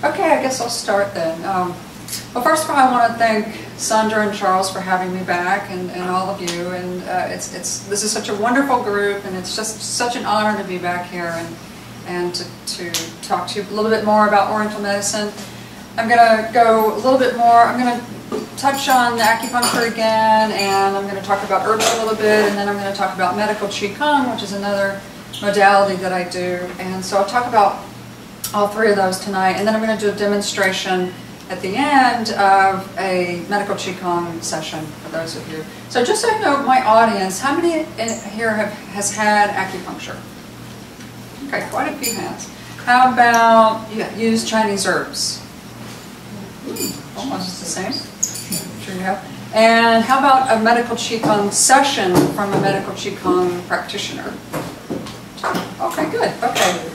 Okay, I guess I'll start then. Well, first of all, I want to thank Sandra and Charles for having me back, and all of you. And this is such a wonderful group, and it's just such an honor to be back here and to talk to you a little bit more about Oriental medicine. I'm going to go a little bit more. I'm going to touch on acupuncture again, and I'm going to talk about herbs a little bit, and then I'm going to talk about medical Qigong, which is another modality that I do. And so I'll talk about all three of those tonight, and then I'm going to do a demonstration at the end of a medical Qigong session for those of you. So just so you know, my audience, how many here has had acupuncture? Okay, quite a few hands. How about use Chinese herbs? Almost the same. Sure you have. And how about a medical Qigong session from a medical Qigong practitioner? Okay, good. Okay.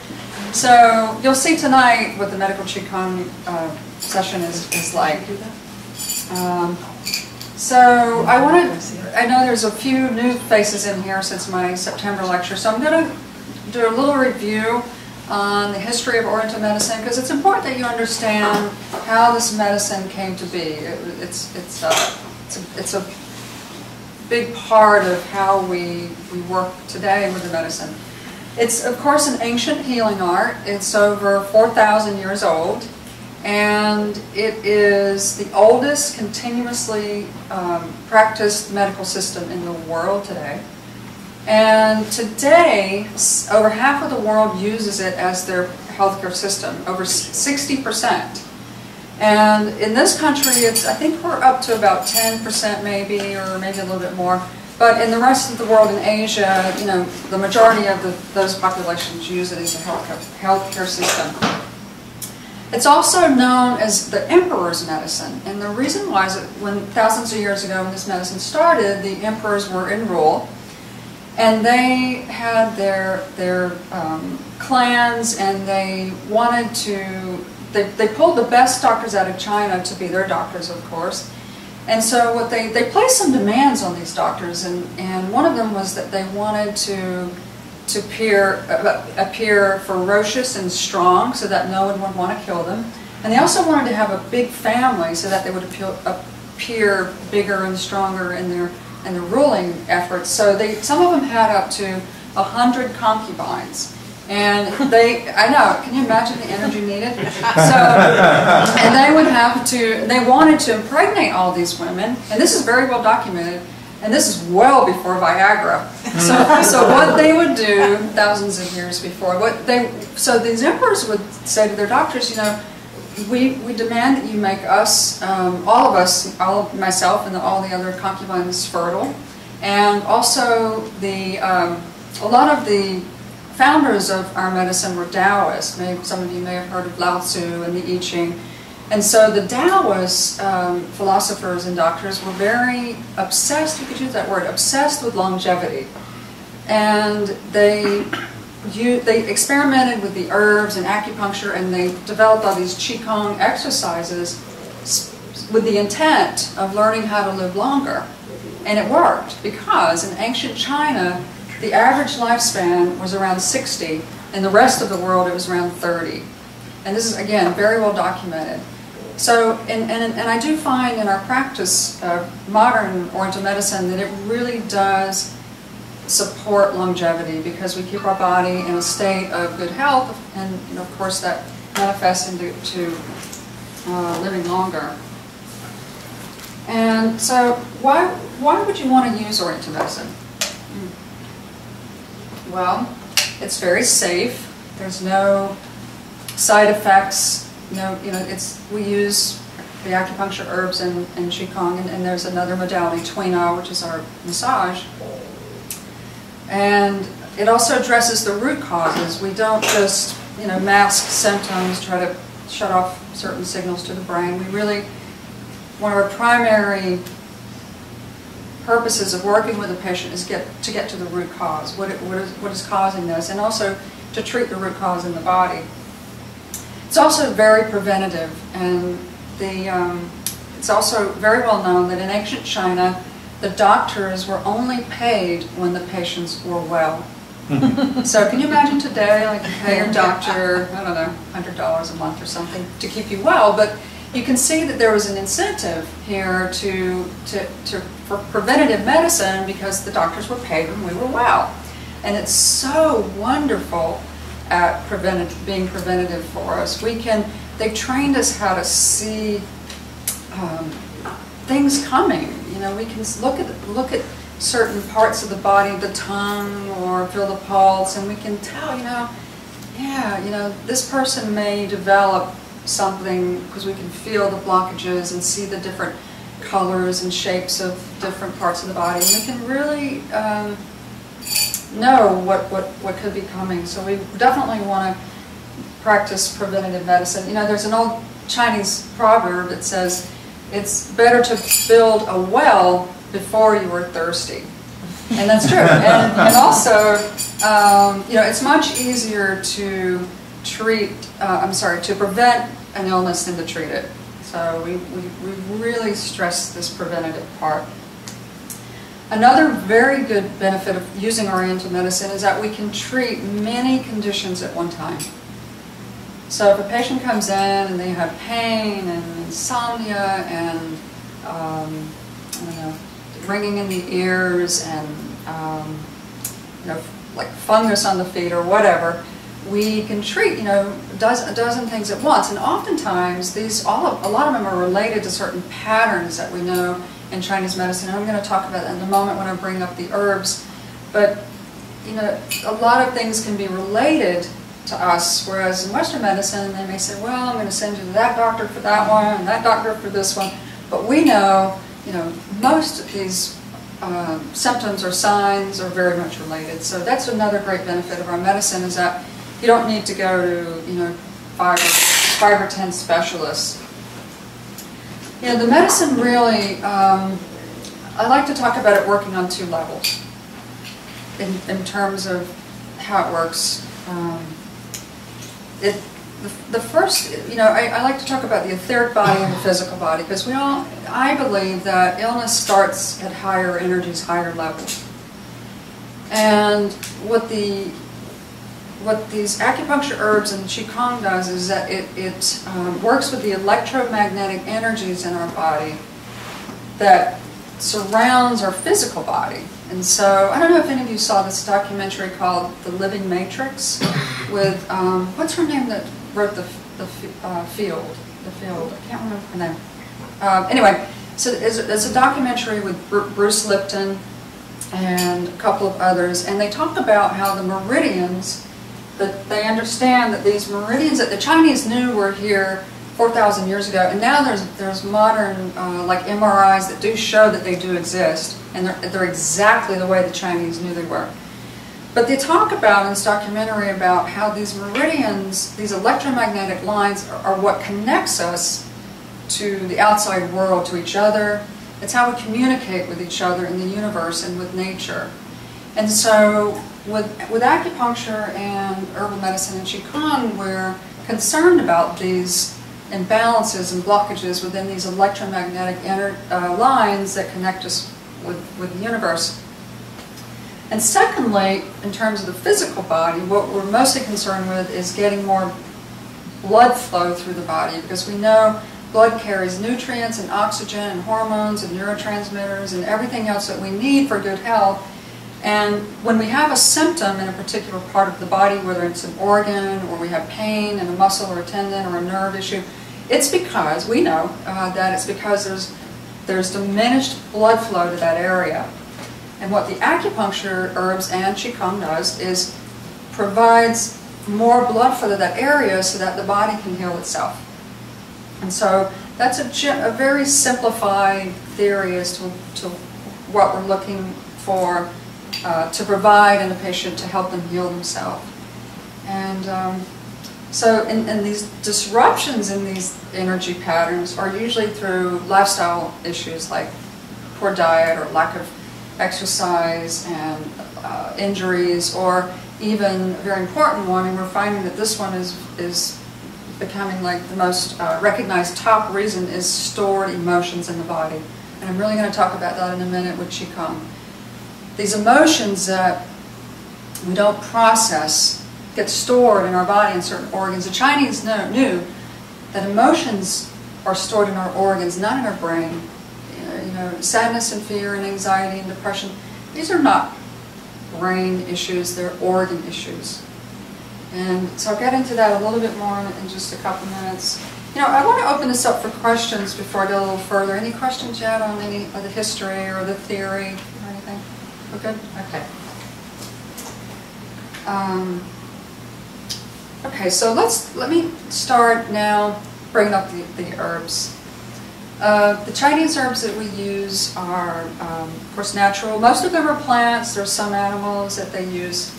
So you'll see tonight what the medical Qigong session is like. So I know there's a few new faces in here since my September lecture, so I'm going to do a little review on the history of Oriental medicine, because it's important that you understand how this medicine came to be. It's a big part of how we work today with the medicine. It's, of course, an ancient healing art. It's over 4,000 years old, and it is the oldest continuously practiced medical system in the world today. And today, over half of the world uses it as their healthcare system, over 60%. And in this country, I think we're up to about 10% maybe, or maybe a little bit more. But in the rest of the world, in Asia, you know, the majority of those populations use it as a healthcare system. It's also known as the emperor's medicine. And the reason why is that when thousands of years ago when this medicine started, the emperors were in rule. And they had their clans, and they wanted to, they pulled the best doctors out of China to be their doctors, of course. And so what they placed some demands on these doctors, and one of them was that they wanted to appear ferocious and strong so that no one would want to kill them. And they also wanted to have a big family so that they would appear bigger and stronger in their ruling efforts. So some of them had up to 100 concubines. And I know, can you imagine the energy needed? So, and they wanted to impregnate all these women, and this is very well documented, and this is well before Viagra. So what they would do, thousands of years before, so these emperors would say to their doctors, you know, we demand that you make us, all of us, myself and all the other concubines fertile, and also a lot of the founders of our medicine were Taoists. Maybe some of you may have heard of Lao Tzu and the I Ching. And so the Taoist philosophers and doctors were very obsessed, you could use that word, obsessed with longevity. And they experimented with the herbs and acupuncture, and they developed all these Qigong exercises with the intent of learning how to live longer. And it worked, because in ancient China, the average lifespan was around 60, and the rest of the world it was around 30. And this is, again, very well documented. So, and I do find in our practice of modern Oriental medicine that it really does support longevity, because we keep our body in a state of good health, and you know, of course that manifests into living longer. And so why would you want to use Oriental medicine? Well, it's very safe. There's no side effects. We use the acupuncture herbs and Qigong, and there's another modality, Tuina, which is our massage. And it also addresses the root causes. We don't just, mask symptoms, try to shut off certain signals to the brain. One of our primary purposes of working with a patient is to get to the root cause. What is causing this, and also to treat the root cause in the body. It's also very preventative, and it's also very well known that in ancient China, the doctors were only paid when the patients were well. So can you imagine today, like you pay your doctor, I don't know, $100 a month or something to keep you well, but you can see that there was an incentive here for preventative medicine because the doctors were paid when we were well. And it's so wonderful at being preventative for us. They've trained us how to see things coming. You know, we can look at certain parts of the body, the tongue, or feel the pulse, and we can tell, this person may develop something because we can feel the blockages and see the different colors and shapes of different parts of the body, and we can really know what could be coming. So we definitely want to practice preventative medicine. You know, there's an old Chinese proverb that says, it's better to build a well before you were thirsty. And that's true. And also, it's much easier to prevent an illness than to treat it. So we really stress this preventative part. Another very good benefit of using Oriental medicine is that we can treat many conditions at one time. So if a patient comes in and they have pain and insomnia and ringing in the ears and like fungus on the feet or whatever, we can treat a dozen things at once. And oftentimes a lot of them are related to certain patterns that we know in Chinese medicine. And I'm going to talk about that in a moment when I bring up the herbs. But a lot of things can be related to us, whereas in Western medicine they may say, well, I'm going to send you to that doctor for that one and that doctor for this one. But we know, most of these symptoms or signs are very much related. So that's another great benefit of our medicine, is that you don't need to go to 5 or 10 specialists. The medicine really, I like to talk about it working on 2 levels in terms of how it works. The first, I like to talk about the etheric body and the physical body, because I believe that illness starts at higher energies, higher levels. And what these acupuncture herbs and Qigong does is that it works with the electromagnetic energies in our body that surrounds our physical body. And so, I don't know if any of you saw this documentary called The Living Matrix with, what's her name that wrote the Field? I can't remember her name. Anyway, so it's a documentary with Bruce Lipton and a couple of others, and they talk about how the meridians, that they understand that these meridians that the Chinese knew were here 4,000 years ago, and now there's modern like MRIs that do show that they do exist, and they're exactly the way the Chinese knew they were. But they talk about in this documentary about how these meridians, these electromagnetic lines, are what connects us to the outside world, to each other. It's how we communicate with each other in the universe and with nature. And so with acupuncture and herbal medicine and Qigong, we're concerned about these imbalances and blockages within these electromagnetic lines that connect us with the universe. And secondly, in terms of the physical body, what we're mostly concerned with is getting more blood flow through the body, because we know blood carries nutrients and oxygen and hormones and neurotransmitters and everything else that we need for good health. And when we have a symptom in a particular part of the body, whether it's an organ or we have pain in a muscle or a tendon or a nerve issue, it's because, we know that it's because there's diminished blood flow to that area. And what the acupuncture herbs and Qigong does is provides more blood flow to that area so that the body can heal itself. And so that's a very simplified theory as to what we're looking for to provide in a patient to help them heal themselves. And so in these disruptions in these energy patterns are usually through lifestyle issues like poor diet or lack of exercise and injuries, or even a very important one, and we're finding that this one is becoming like the most recognized top reason, is stored emotions in the body. And I'm really going to talk about that in a minute with Qigong. These emotions that we don't process, get stored in our body in certain organs. The Chinese knew that emotions are stored in our organs, not in our brain. You know, sadness and fear and anxiety and depression, these are not brain issues, they're organ issues. And so I'll get into that a little bit more in just a couple minutes. You know, I want to open this up for questions before I go a little further. Any questions yet on any of the history or the theory or anything? We're good? Okay. Okay, so let me start now bringing up the herbs. The Chinese herbs that we use are, of course, natural. Most of them are plants. There's some animals that they use.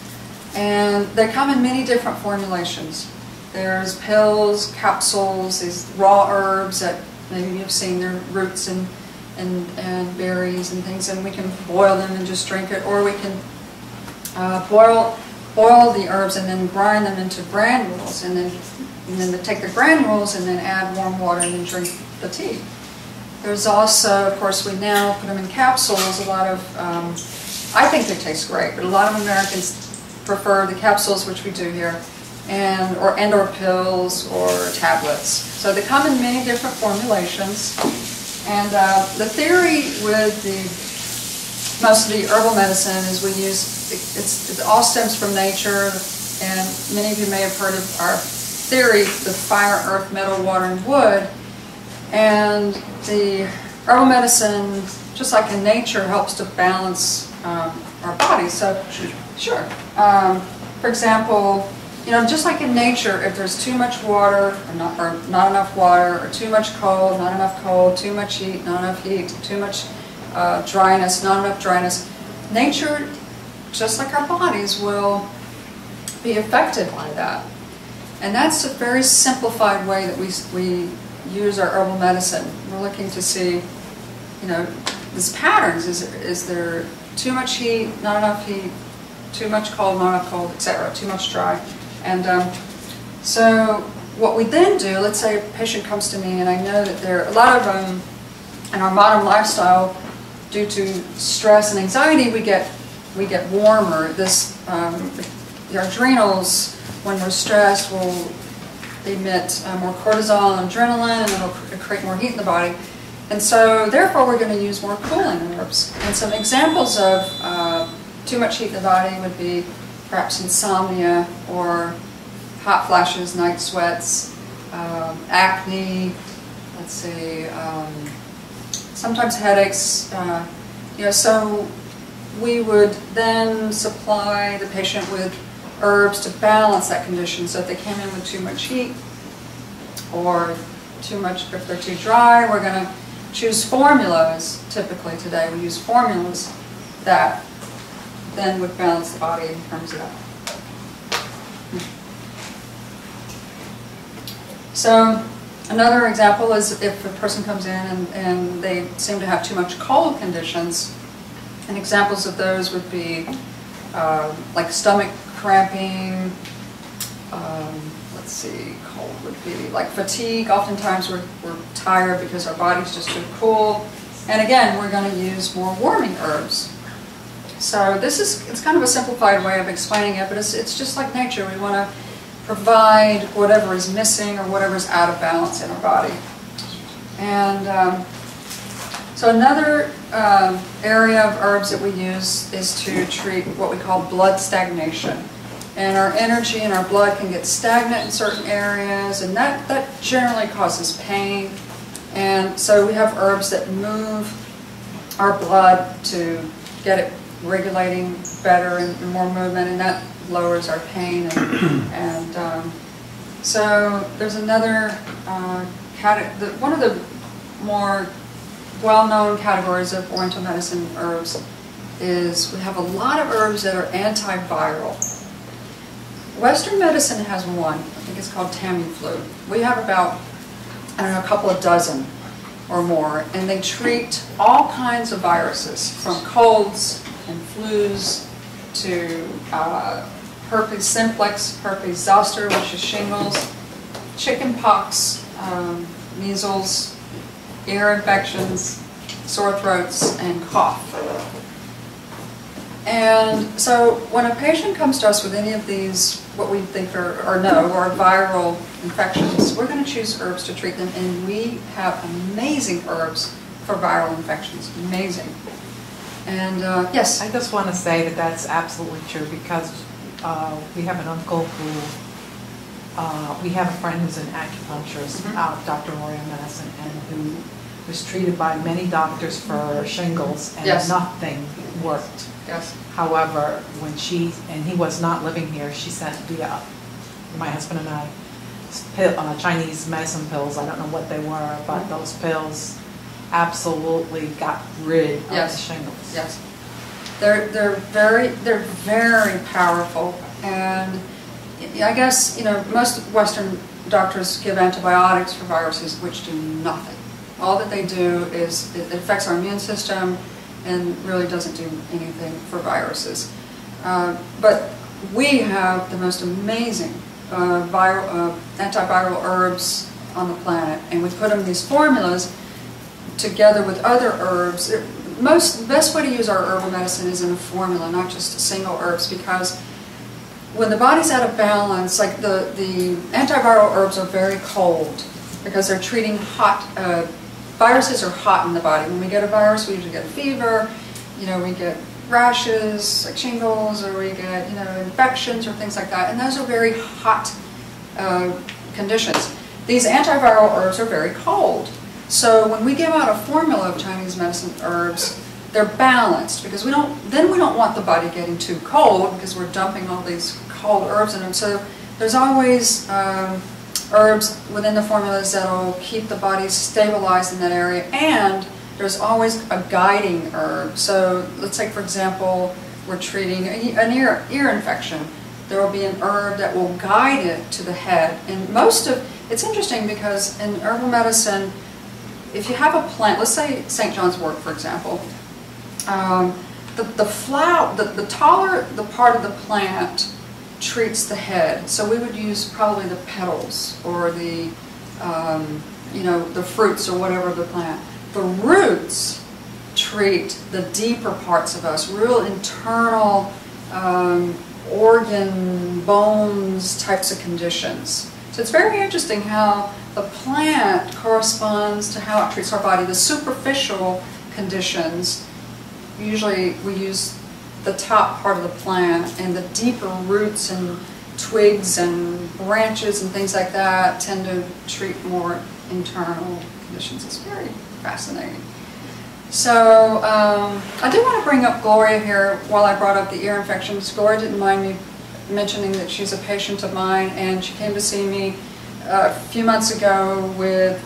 And they come in many different formulations. There's pills, capsules, these raw herbs that maybe you've seen, their roots and berries and things, and we can boil them and just drink it, or we can boil the herbs and then grind them into granules, and then take the granules and then add warm water and then drink the tea. There's also, of course, we now put them in capsules. A lot of, I think they taste great, but a lot of Americans prefer the capsules, which we do here, or pills or tablets. So they come in many different formulations. And the theory with most of the herbal medicine is we use, it all stems from nature, and many of you may have heard of our theory, the fire, earth, metal, water, and wood. And the herbal medicine, just like in nature, helps to balance our bodies. So, sure. For example, you know, just like in nature, if there's too much water or not enough water, or too much cold, not enough cold, too much heat, not enough heat, too much dryness, not enough dryness, nature, just like our bodies, will be affected by that. And that's a very simplified way that we use our herbal medicine. We're looking to see, you know, these patterns. Is there too much heat, not enough heat, too much cold, not enough cold, etc., too much dry. And so what we then do, let's say a patient comes to me and I know that there are a lot of them in our modern lifestyle, due to stress and anxiety, we get warmer. The adrenals, when we're stressed, will emit more cortisol and adrenaline, and it'll create more heat in the body. And so therefore we're going to use more cooling herbs. And some examples of too much heat in the body would be perhaps insomnia, or hot flashes, night sweats, acne, let's see, sometimes headaches. You know, so we would then supply the patient with herbs to balance that condition. So if they came in with too much heat, or too much, if they're too dry, we're going to choose formulas. Typically today we use formulas that then would balance the body in terms of that. So another example is if a person comes in and they seem to have too much cold conditions, and examples of those would be like stomach cramping, let's see, cold would be like fatigue. Oftentimes we're tired because our body's just too cool. And again, we're going to use more warming herbs. So it's kind of a simplified way of explaining it, but it's just like nature. We want to provide whatever is missing or whatever is out of balance in our body. And so another area of herbs that we use is to treat what we call blood stagnation. And our energy and our blood can get stagnant in certain areas, and that generally causes pain. And so we have herbs that move our blood to get it regulating better and more movement, and that lowers our pain. And so there's another one of the more well-known categories of Oriental medicine herbs is we have a lot of herbs that are antiviral. Western medicine has one. I think it's called Tamiflu. We have about, I don't know, a couple of dozen or more, and they treat all kinds of viruses, from colds and flus to herpes simplex, herpes zoster, which is shingles, chicken pox, measles, ear infections, sore throats, and cough. And so when a patient comes to us with any of these, what we think are viral infections, we're going to choose herbs to treat them, and we have amazing herbs for viral infections. Amazing. And yes? I just want to say that that's absolutely true, because we have an uncle who, we have a friend who's an acupuncturist, Dr. Oriental medicine, and who was treated by many doctors for shingles, and nothing worked. Yes. However, when he was not living here, she sent via my husband and I Chinese medicine pills. I don't know what they were, but those pills absolutely got rid of the shingles. Yes. They're very powerful, and I guess most Western doctors give antibiotics for viruses, which do nothing. All that they do is it affects our immune system and really doesn't do anything for viruses. But we have the most amazing antiviral herbs on the planet, and we put them in these formulas together with other herbs. The best way to use our herbal medicine is in a formula, not just single herbs, because when the body's out of balance, like the antiviral herbs are very cold because they're treating hot. Viruses are hot in the body. When we get a virus, we usually get a fever, we get rashes like shingles, or we get infections or things like that, and those are very hot conditions. These antiviral herbs are very cold. So when we give out a formula of Chinese medicine herbs, they're balanced, because we don't want the body getting too cold, because we're dumping all these cold herbs in them. So there's always herbs within the formulas that will keep the body stabilized in that area, and there's always a guiding herb. So let's say, for example, we're treating an ear infection. There will be an herb that will guide it to the head. And it's interesting, because in herbal medicine, if you have a plant, let's say St. John's wort, for example, the taller the part of the plant treats the head. So we would use probably the petals or the fruits or whatever of the plant. The roots treat the deeper parts of us, real internal organ, bones types of conditions. So it's very interesting how the plant corresponds to how it treats our body. The superficial conditions, usually we use the top part of the plant, and the deeper roots and twigs and branches and things like that tend to treat more internal conditions. It's very fascinating. So I do want to bring up Gloria here while I brought up the ear infections. Gloria didn't mind me mentioning that she's a patient of mine, and she came to see me a few months ago with,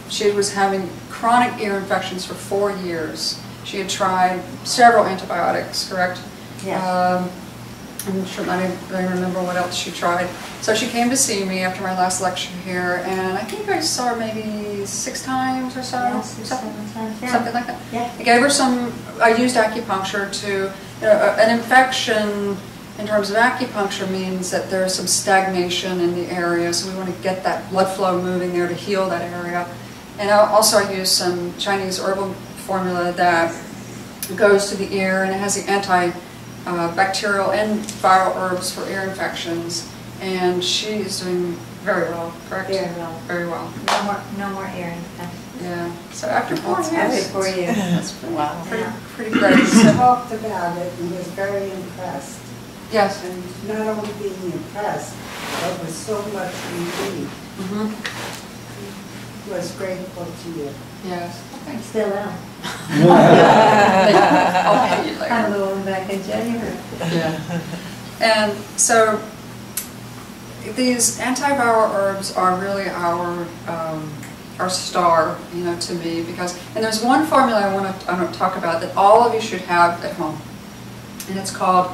she was having chronic ear infections for 4 years. She had tried several antibiotics, correct? Yes. I'm sure I don't remember what else she tried. So she came to see me after my last lecture here, and I think I saw her maybe 6 times or so. Yes, 6, 7 times, yeah. Something like that. Yeah. I gave her I used acupuncture to, an infection in terms of acupuncture means that there's some stagnation in the area, so we want to get that blood flow moving there to heal that area. And also I used some Chinese herbal formula that goes to the ear, and it has the antibacterial and viral herbs for ear infections, and she is doing very well, correct? Very well. Very well. No more ear infections. Yeah. So after 4 years. Every 4 years. That's pretty, wow. pretty great. He So, talked about it and was very impressed. yes. And not only being impressed, but with so much relief. He was grateful to you. Yes. I still am. I'll pay you later. I'm going back in January. Yeah. And so these antiviral herbs are really our star, to me, because, and there's one formula I want to talk about that all of you should have at home, and it's called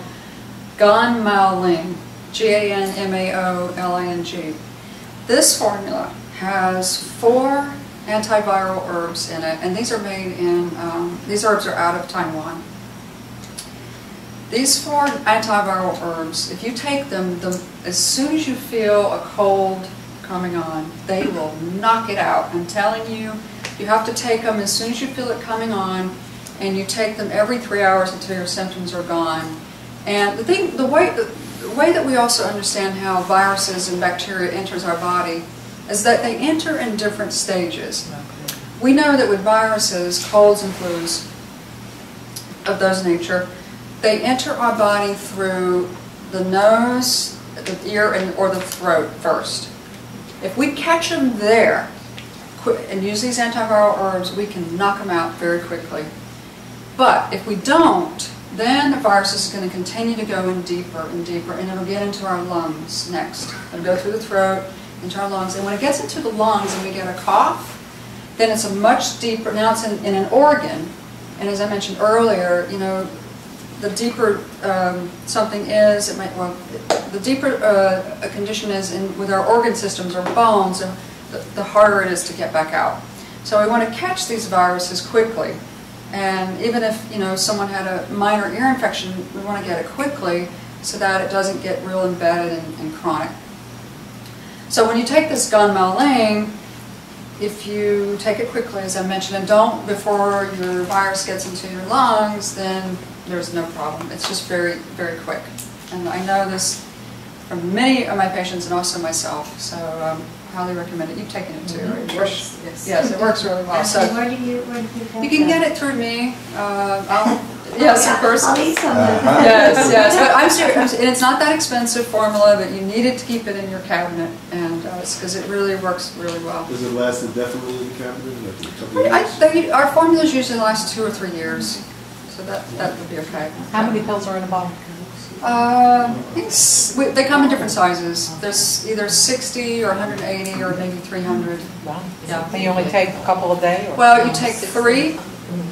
Ganmaoling, Ganmaoling. This formula has 4 antiviral herbs in it, and these are made in, these herbs are out of Taiwan. These 4 antiviral herbs, if you take them, as soon as you feel a cold coming on, they will knock it out. I'm telling you, you have to take them as soon as you feel it coming on, and you take them every 3 hours until your symptoms are gone. And the way that we also understand how viruses and bacteria enters our body is that they enter in different stages. We know that with viruses, colds and flus of those nature, they enter our body through the nose, the ear, or the throat first. If we catch them there and use these antiviral herbs, we can knock them out very quickly. But if we don't, then the virus is going to continue to go in deeper and deeper, and it'll get into our lungs next. It'll go through the throat, into our lungs. And when it gets into the lungs and we get a cough, then it's a much deeper, now it's in an organ. And as I mentioned earlier, you know, the deeper something is, it might, well, the deeper a condition is with our organ systems or bones, the harder it is to get back out. So we want to catch these viruses quickly. And even if, you know, someone had a minor ear infection, we want to get it quickly so that it doesn't get real embedded and chronic. So when you take this gonmaling, if you take it quickly, as I mentioned, and don't before your virus gets into your lungs, then there's no problem. It's just very, very quick. And I know this from many of my patients and also myself, so highly recommend it. You've taken it too, right? It works, yes. Yes, it works really well. So Where do you get you can get it through me. Yes, of course. I'll eat some. Yes, yes. But I'm serious, and it's not that expensive formula, but you need it to keep it in your cabinet, and it's because it really works really well. Does it last indefinitely in the cabinet? Like a couple of years? Our formulas usually last 2 or 3 years, so that would be okay. How many pills are in a bottle? They come in different sizes. There's either 60 or 180 or maybe 300. Wow. Yeah. And you only take a couple a day? Or? Well, you take 3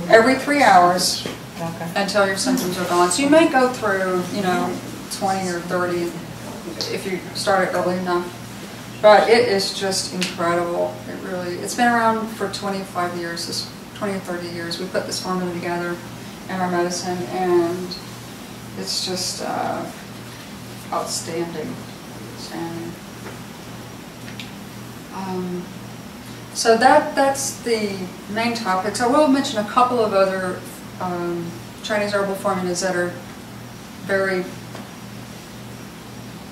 every 3 hours Okay. until your symptoms are gone. So you may go through, you know, 20 or 30 if you start it early enough. But it is just incredible. It's been around for 25 years, 20 or 30 years. We put this formula together in our medicine, and it's just outstanding. So that's the main topics. I will mention a couple of other Chinese herbal formulas that are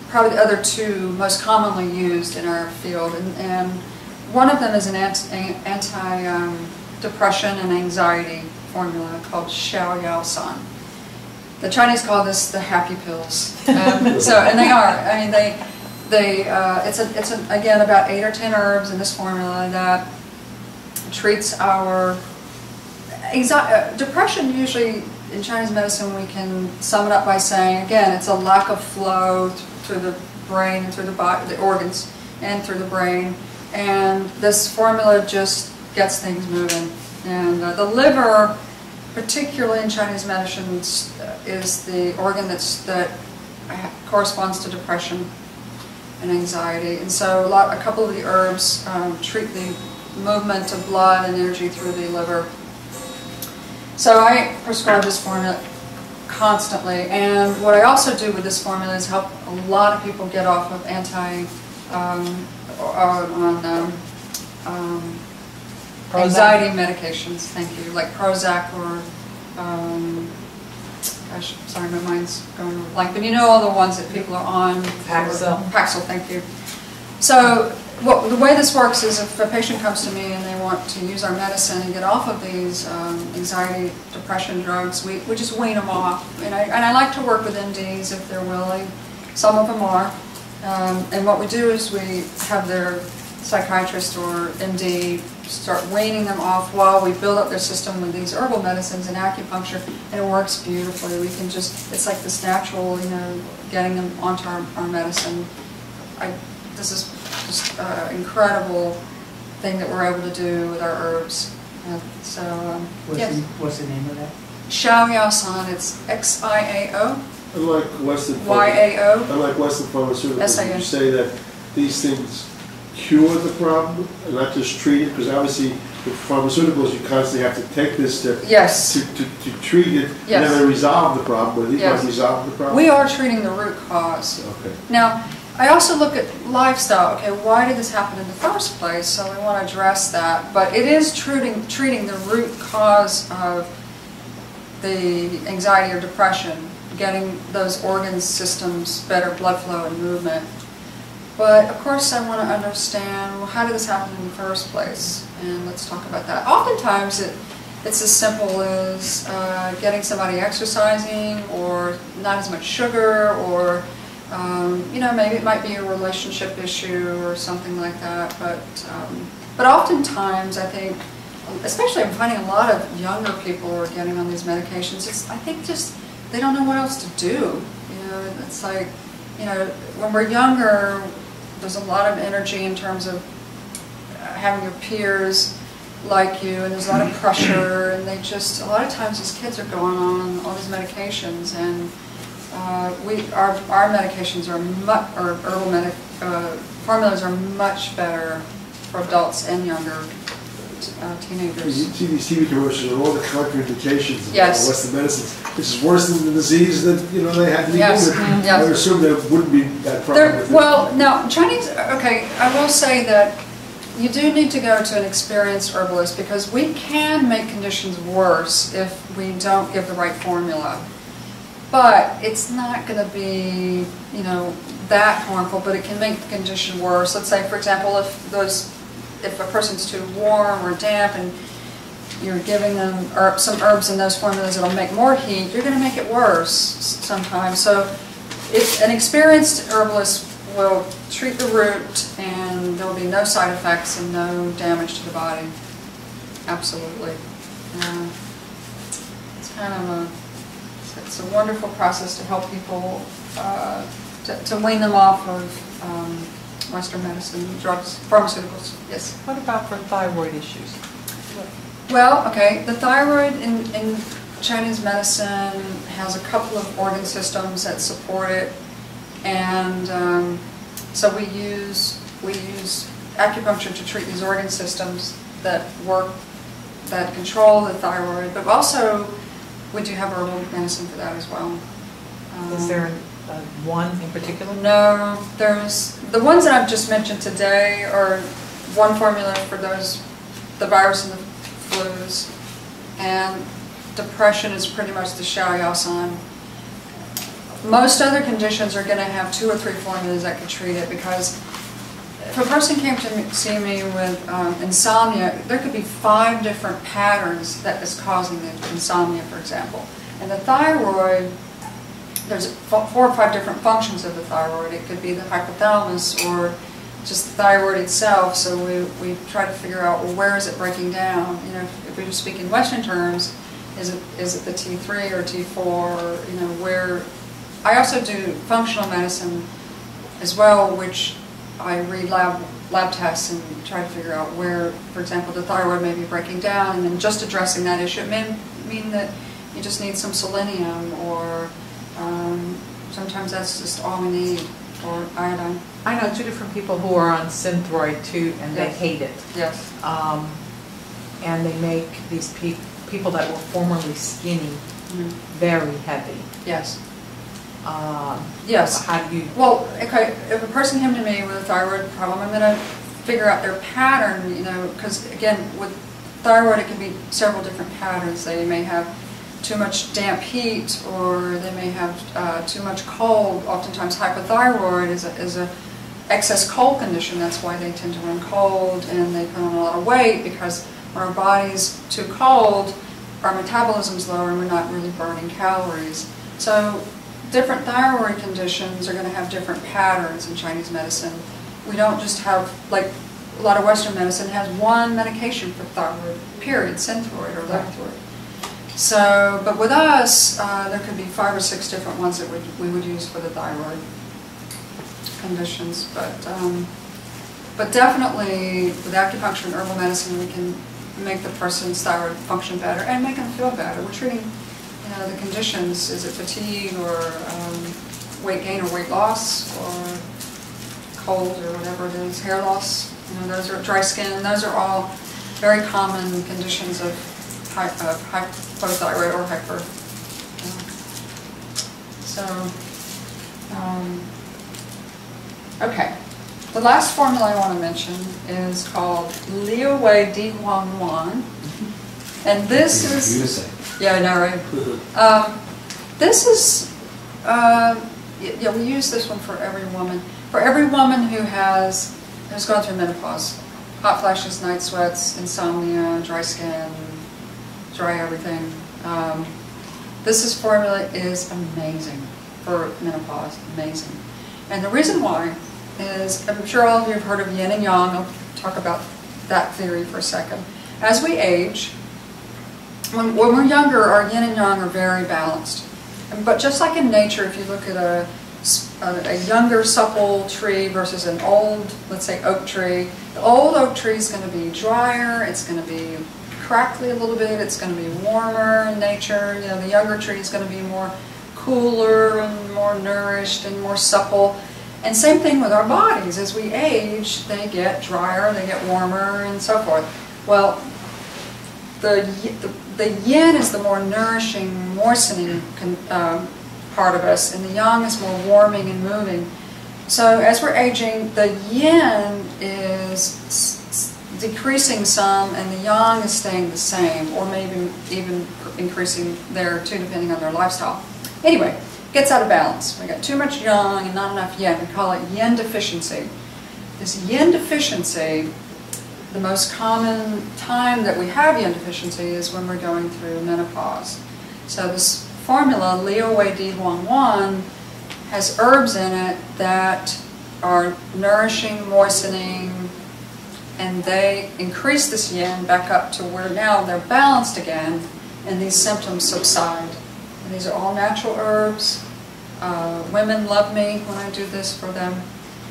probably the other 2 most commonly used in our field. And one of them is an anti-depression and anxiety formula called Xiao Yao San. The Chinese call this the happy pills. And they are. I mean, it's again about 8 or 10 herbs in this formula that treats our depression. Usually in Chinese medicine, we can sum it up by saying, again, it's a lack of flow through the brain and through the body, the organs, and through the brain. And this formula just gets things moving. And the liver, particularly in Chinese medicine, is the organ that corresponds to depression and anxiety. And so a couple of the herbs treat the movement of blood and energy through the liver. So I prescribe this formula constantly. And what I also do with this formula is help a lot of people get off of anxiety medications, thank you, like Prozac or, gosh, sorry, my mind's going blank, but you know all the ones that people are on. Paxil. Paxil, thank you. So the way this works is if a patient comes to me and they want to use our medicine and get off of these anxiety, depression drugs, we just wean them off. And I like to work with MDs if they're willing. Some of them are. And what we do is we have their psychiatrist or MD start weaning them off while we build up their system with these herbal medicines and acupuncture, and it works beautifully. We can it's like this natural, you know, getting them onto our medicine. This is just an incredible thing that we're able to do with our herbs. Yes. What's the name of that? Xiao Yao San, it's Xiao. Unlike Western YAO. Unlike Western pharmaceuticals, SIN. you say that these things cure the problem and not just treat it, because obviously with pharmaceuticals you constantly have to take this to treat it, Yes. and then resolve the problem. But these Yes. might resolve the problem. We are treating the root cause. Okay. Now, I also look at lifestyle. Okay, why did this happen in the first place? So we want to address that. But it is treating the root cause of the anxiety or depression, getting those organ systems better blood flow and movement. But of course I want to understand, well, how did this happen in the first place? And let's talk about that. Oftentimes it's as simple as getting somebody exercising, or not as much sugar, or you know, maybe it might be a relationship issue or something like that. But oftentimes I think, especially I'm finding a lot of younger people are getting on these medications. I think just they don't know what else to do. You know, it's like, you know, when we're younger, there's a lot of energy in terms of having your peers like you, and there's a lot of pressure, and they just, a lot of times these kids are going on all these medications, and our medications are much, or herbal formulas are much better for adults and younger teenagers. You see these TV commercials and all the contraindications of Yes. Western medicines. This is worse than the disease that, you know, they had to deal Yes. with. Mhm. I would assume there wouldn't be that problem with it. Well, no, Chinese, okay, I will say that you do need to go to an experienced herbalist, because we can make conditions worse if we don't give the right formula. But it's not going to be, you know, that harmful, but it can make the condition worse. Let's say, for example, if a person's too warm or damp and you're giving them some herbs in those formulas that'll make more heat, you're going to make it worse sometimes. So if an experienced herbalist will treat the root, and there will be no side effects and no damage to the body. Absolutely. It's kind of it's a wonderful process to help people to wean them off of Western medicine, drugs, pharmaceuticals. Yes. What about for thyroid issues? Well, okay, the thyroid in Chinese medicine has a couple of organ systems that support it, and so we use acupuncture to treat these organ systems that control the thyroid, but also we do have herbal medicine for that as well. Is there one in particular? No, there's the ones that I've just mentioned today are one formula for the virus and the flus, and depression is pretty much the Xiaoyasan. Most other conditions are going to have 2 or 3 formulas that could treat it, because if a person came to see me with insomnia, there could be 5 different patterns that is causing the insomnia, for example. And the thyroid, there's 4 or 5 different functions of the thyroid. It could be the hypothalamus or just the thyroid itself. So we try to figure out, well, where is it breaking down? You know, if we just speak in Western terms, is it the T3 or T4? Or, you know, where. I also do functional medicine as well, which I read lab tests and try to figure out where, for example, the thyroid may be breaking down, and then just addressing that issue. It may mean that you just need some selenium, or sometimes that's just all we need, or iodine. I know 2 different people who are on Synthroid too, and they Yes. hate it. Yes. And they make these people that were formerly skinny very heavy. Yes. Yes. How do you? Well, okay, if a person came to me with a thyroid problem, I'm going to figure out their pattern, you know, because again, with thyroid it can be several different patterns. They may have too much damp heat, or they may have too much cold. Oftentimes hypothyroid is a excess cold condition. That's why they tend to run cold and they put on a lot of weight, because when our body's too cold, our metabolism's lower and we're not really burning calories. So different thyroid conditions are going to have different patterns in Chinese medicine. We don't just have, like a lot of Western medicine has one medication for thyroid, period, Synthroid or Leptoid. So, but with us, there could be 5 or 6 different ones that we would use for the thyroid conditions. But definitely with acupuncture and herbal medicine, we can make the person's thyroid function better and make them feel better. We're treating, you know, the conditions. Is it fatigue or weight gain or weight loss or cold or whatever it is, hair loss? You know, those are dry skin. Those are all very common conditions of hypothyroid or hyper. Okay. The last formula I want to mention is called Liu Wei Di Huang Wan. And this is Yeah, I know, right? This is, yeah, we use this one for every woman. For every woman who's gone through menopause, hot flashes, night sweats, insomnia, dry skin, dry everything. This formula is amazing for menopause, amazing. And the reason why is, I'm sure all of you have heard of yin and yang. I'll talk about that theory for a second. As we age, when we're younger, our yin and yang are very balanced. But just like in nature, if you look at a younger, supple tree versus an old, let's say, oak tree, the old oak tree is going to be drier, it's going to be crackly a little bit, it's going to be warmer in nature. You know, the younger tree is going to be more cooler and more nourished and more supple. And same thing with our bodies. As we age, they get drier, they get warmer, and so forth. Well, the yin is the more nourishing, moistening part of us, and the yang is more warming and moving. So as we're aging, the yin is decreasing some, and the yang is staying the same, or maybe even increasing there too, depending on their lifestyle. Anyway, it gets out of balance. We got too much yang and not enough yin. We call it yin deficiency. This yin deficiency, the most common time that we have yin deficiency is when we're going through menopause. So this formula, Liu Wei Di Huang Wan, has herbs in it that are nourishing, moistening, and they increase this yin back up to where now they're balanced again, and these symptoms subside. And these are all natural herbs. Women love me when I do this for them,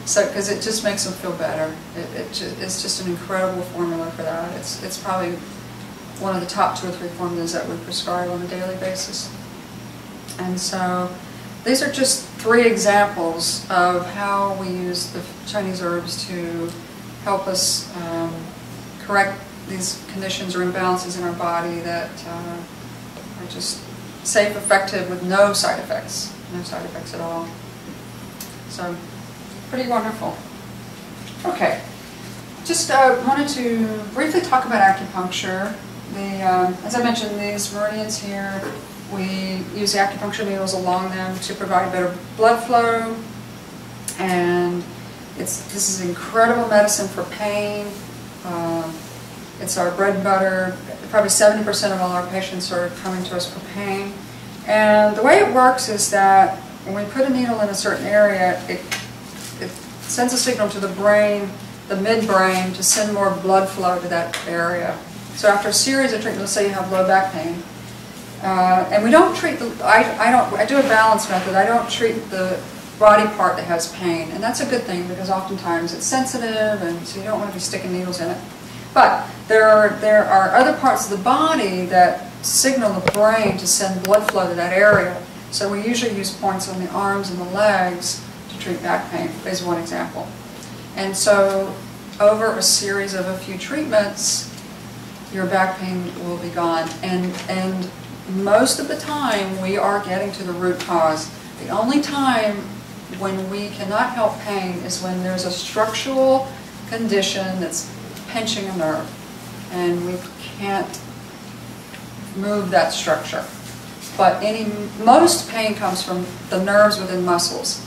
so because it just makes them feel better. It's just an incredible formula for that. It's probably one of the top 2 or 3 formulas that we prescribe on a daily basis. And so these are just 3 examples of how we use the Chinese herbs to help us correct these conditions or imbalances in our body that are just safe, effective, with no side effects at all. So, pretty wonderful. Okay, just wanted to briefly talk about acupuncture. As I mentioned, these meridians here, we use the acupuncture needles along them to provide better blood flow, and this is incredible medicine for pain. It's our bread and butter. Probably 70% of all our patients are coming to us for pain. And the way it works is that when we put a needle in a certain area, it sends a signal to the brain, the midbrain, to send more blood flow to that area. So after a series of treatments, let's say you have low back pain, and we don't treat I do a balance method. I don't treat the body part that has pain, and that's a good thing because oftentimes it's sensitive, and so you don't want to be sticking needles in it. But there are other parts of the body that signal the brain to send blood flow to that area. So we usually use points on the arms and the legs to treat back pain, is one example. And so over a series of a few treatments, your back pain will be gone. And most of the time we are getting to the root cause. The only time when we cannot help pain is when there's a structural condition that's pinching a nerve, and we can't move that structure. But most pain comes from the nerves within muscles,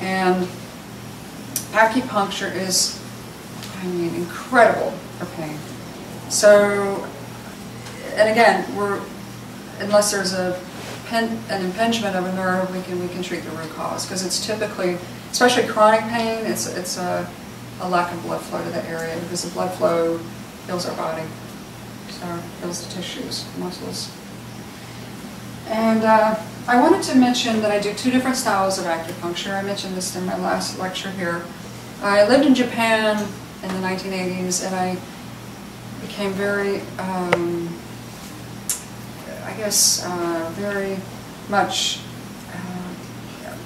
and acupuncture is, I mean, incredible for pain. So, and again, unless there's an impingement of a nerve, we can treat the root cause, because it's typically, especially chronic pain, it's a lack of blood flow to that area, because the blood flow heals our body, so heals the tissues, muscles. And I wanted to mention that I do 2 different styles of acupuncture. I mentioned this in my last lecture here. I lived in Japan in the 1980s, and I became very, very much,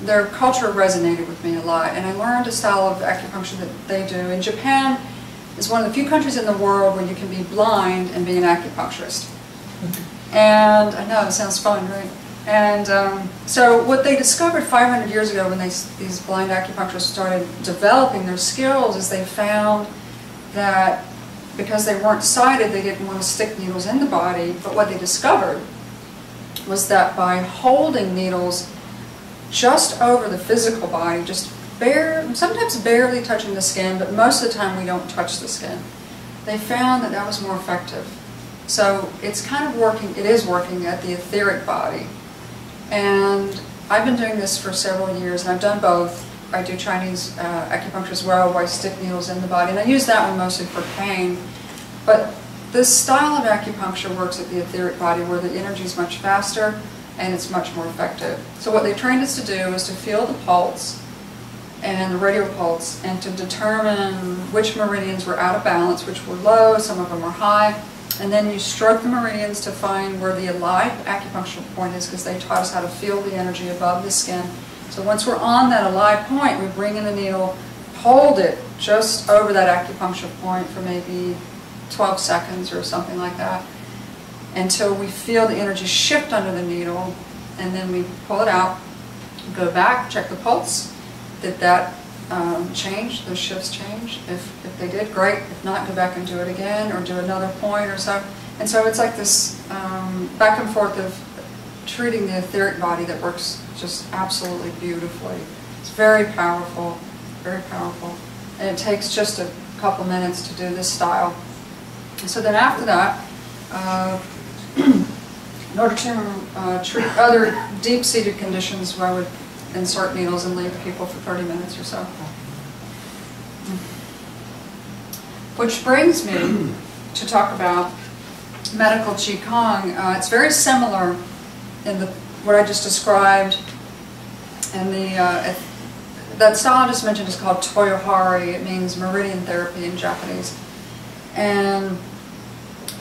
their culture resonated with me a lot, and I learned a style of acupuncture that they do. In Japan is one of the few countries in the world where you can be blind and be an acupuncturist. And I know, it sounds fun, right? And so what they discovered 500 years ago when these blind acupuncturists started developing their skills is they found that because they weren't sighted, they didn't want to stick needles in the body, but what they discovered was that by holding needles just over the physical body, just sometimes barely touching the skin, but most of the time we don't touch the skin, they found that that was more effective. So it's kind of working, it is working at the etheric body. And I've been doing this for several years, and I've done both. I do Chinese acupuncture as well, where I stick needles in the body, and I use that one mostly for pain. But this style of acupuncture works at the etheric body, where the energy is much faster and it's much more effective. So what they trained us to do is to feel the pulse and the radial pulse, and to determine which meridians were out of balance, which were low, some of them were high, and then you stroke the meridians to find where the alive acupuncture point is, because they taught us how to feel the energy above the skin. So once we're on that alive point, we bring in the needle, hold it just over that acupuncture point for maybe 12 seconds or something like that, until we feel the energy shift under the needle, and then we pull it out, go back, check the pulse. Did that change? Those shifts change? If they did, great. If not, go back and do it again, or do another point or so. And so it's like this back and forth of treating the etheric body that works just absolutely beautifully. It's very powerful, very powerful. And it takes just a couple minutes to do this style. So then after that, in order to treat other deep-seated conditions, where I would insert needles and leave people for 30 minutes or so. Which brings me to talk about medical Qigong. It's very similar in what I just described, and that style I just mentioned is called Toyohari. It means meridian therapy in Japanese. And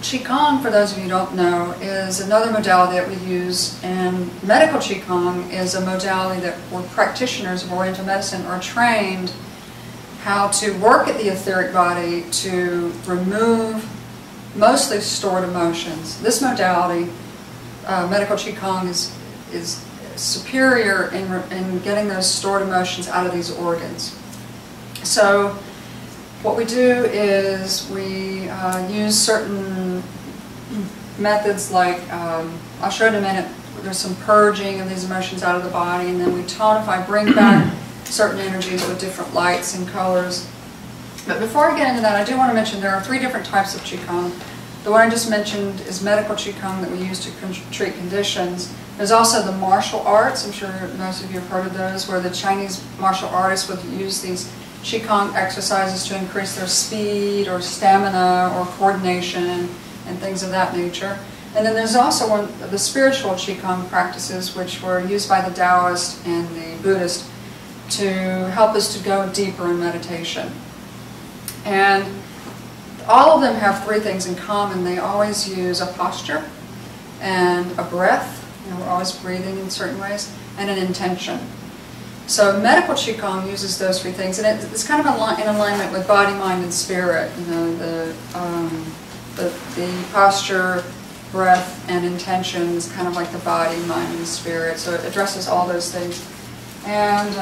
Qigong, for those of you who don't know, is another modality that we use, and medical Qigong is a modality that where practitioners of Oriental medicine are trained how to work at the etheric body to remove mostly stored emotions. This modality, medical Qigong, is superior in getting those stored emotions out of these organs. So what we do is we use certain methods, like I'll show in a minute. There's some purging of these emotions out of the body, and then we tonify, bring back certain energies with different lights and colors. But before I get into that, I do want to mention there are 3 different types of Qigong. The one I just mentioned is medical Qigong that we use to treat conditions. There's also the martial arts. I'm sure most of you have heard of those, where the Chinese martial artists would use these Qigong exercises to increase their speed or stamina or coordination and things of that nature. And then there's also the spiritual Qigong practices, which were used by the Taoist and the Buddhist to help us to go deeper in meditation. And all of them have 3 things in common. They always use a posture and a breath, we're always breathing in certain ways, and an intention. So medical Qigong uses those 3 things, and it's kind of in alignment with body, mind, and spirit. You know, the posture, breath, and intention is kind of like the body, mind, and spirit. So it addresses all those things. And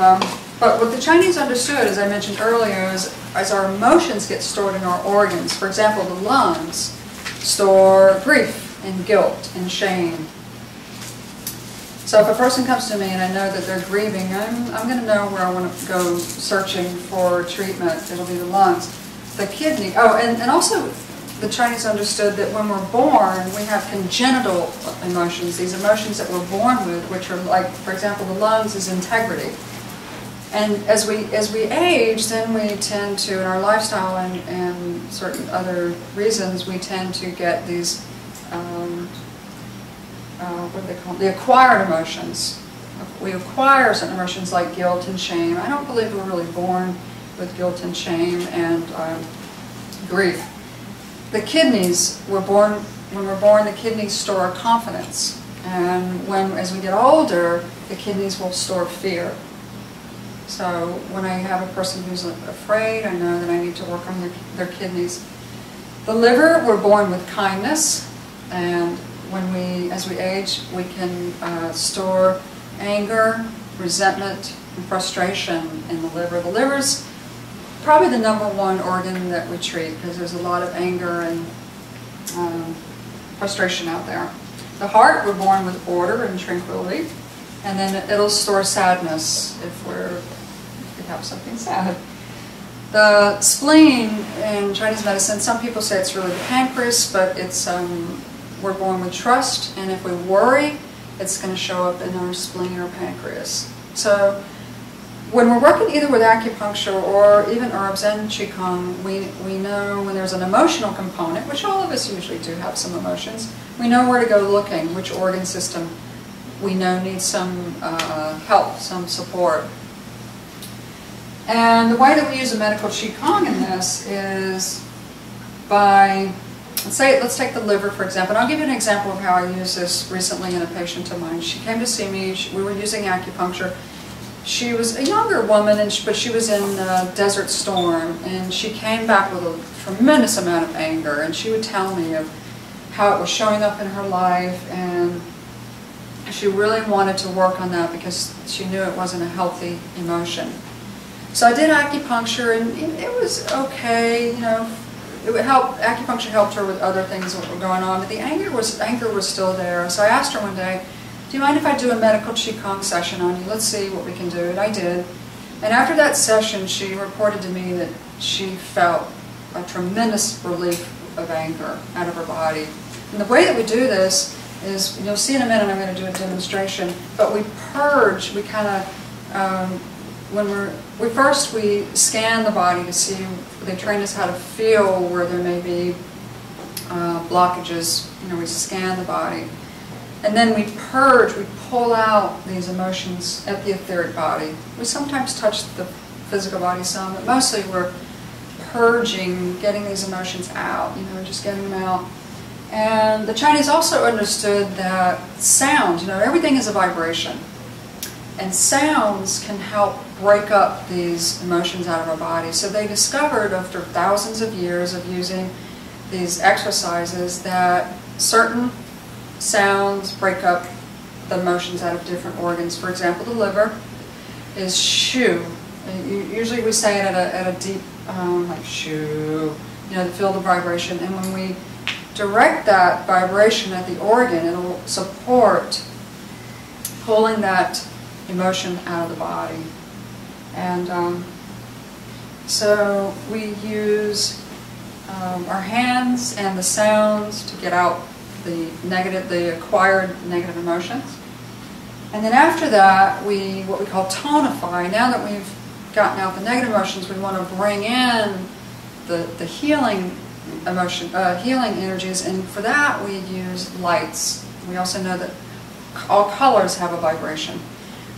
but what the Chinese understood, as I mentioned earlier, is as our emotions get stored in our organs. For example, the lungs store grief and guilt and shame. So if a person comes to me and I know that they're grieving, I'm going to know where I want to go searching for treatment. It'll be the lungs. The kidney. Oh, and also the Chinese understood that when we're born, we have congenital emotions, these emotions that we're born with, which are like, for example, the lungs is integrity. And as we age, then we tend to, in our lifestyle and certain other reasons, we tend to get these what do they call them? The acquired emotions. We acquire certain emotions like guilt and shame. I don't believe we're really born with guilt and shame and grief. The kidneys, when we're born, the kidneys store our confidence. And as we get older, the kidneys will store fear. So when I have a person who's afraid, I know that I need to work on their kidneys. The liver, we're born with kindness, and as we age, we can store anger, resentment, and frustration in the liver. The liver's probably the #1 organ that we treat, because there's a lot of anger and frustration out there. the heart, we're born with order and tranquility, and then it'll store sadness if we have something sad. The spleen in Chinese medicine, some people say it's really the pancreas, but it's we're born with trust, and if we worry, it's going to show up in our spleen or pancreas. So when we're working either with acupuncture or even herbs and qigong, we know when there's an emotional component, which all of us usually do have some emotions, we know where to go looking, which organ system we know needs some help, some support. And the way that we use a medical qigong in this is by, let's take the liver for example. And I'll give you an example of how I used this recently in a patient of mine. She came to see me, we were using acupuncture. She was a younger woman, but she was in Desert Storm, and she came back with a tremendous amount of anger, and she would tell me of how it was showing up in her life, and she really wanted to work on that because she knew it wasn't a healthy emotion. So I did acupuncture, and it was okay, you know, it would help, acupuncture helped her with other things that were going on, but the anger was still there. So I asked her one day, do you mind if I do a medical qigong session on you? Let's see what we can do. And I did. And after that session, she reported to me that she felt a tremendous relief of anger out of her body. And the way that we do this is, you'll see in a minute, I'm going to do a demonstration, but we purge, we kind of, first we scan the body to see, they train us how to feel where there may be blockages, you know, we scan the body. And then we purge, we pull out these emotions at the etheric body. We sometimes touch the physical body some, but mostly we're purging, getting these emotions out, you know, just getting them out. And the Chinese also understood that sound, you know, everything is a vibration. And sounds can help break up these emotions out of our body. So they discovered after thousands of years of using these exercises that certain sounds break up the emotions out of different organs. For example, the liver is shu. Usually we say it at a deep, like shu, you know, to feel the vibration. And when we direct that vibration at the organ, it'll support pulling that emotion out of the body. And so we use our hands and the sounds to get out the acquired negative emotions. And then after that, what we call tonify. Now that we've gotten out the negative emotions, we want to bring in the healing healing energies, and for that we use lights. We also know that all colors have a vibration.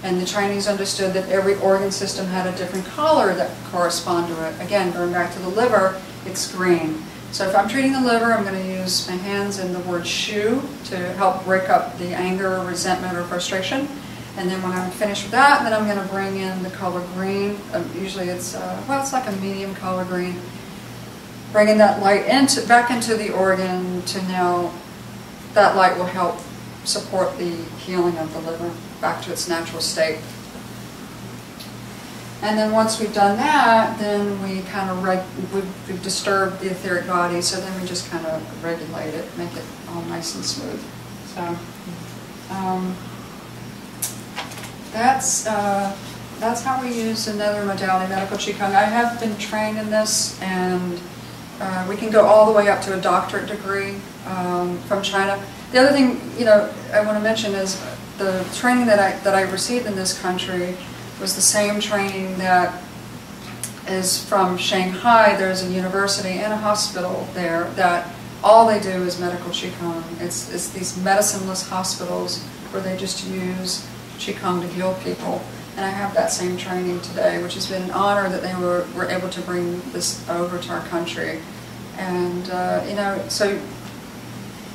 And the Chinese understood that every organ system had a different color that corresponded to it. Again, going back to the liver, it's green. So if I'm treating the liver, I'm going to use my hands and the word shu to help break up the anger, resentment, or frustration. And then when I'm finished with that, then I'm going to bring in the color green. Usually it's, it's like a medium color green. Bringing that light back into the organ to now, that light will help support the healing of the liver back to its natural state. And then once we've done that, then we kind of we've disturbed the etheric body, so then we just kind of regulate it, make it all nice and smooth. So that's how we use another modality, medical qigong. I have been trained in this, and we can go all the way up to a doctorate degree from China. The other thing, you know, I want to mention is the training that I received in this country was the same training that is from Shanghai. There's a university and a hospital there that all they do is medical qigong. It's these medicineless hospitals where they just use qigong to heal people. And I have that same training today, which has been an honor that they were able to bring this over to our country. And you know, so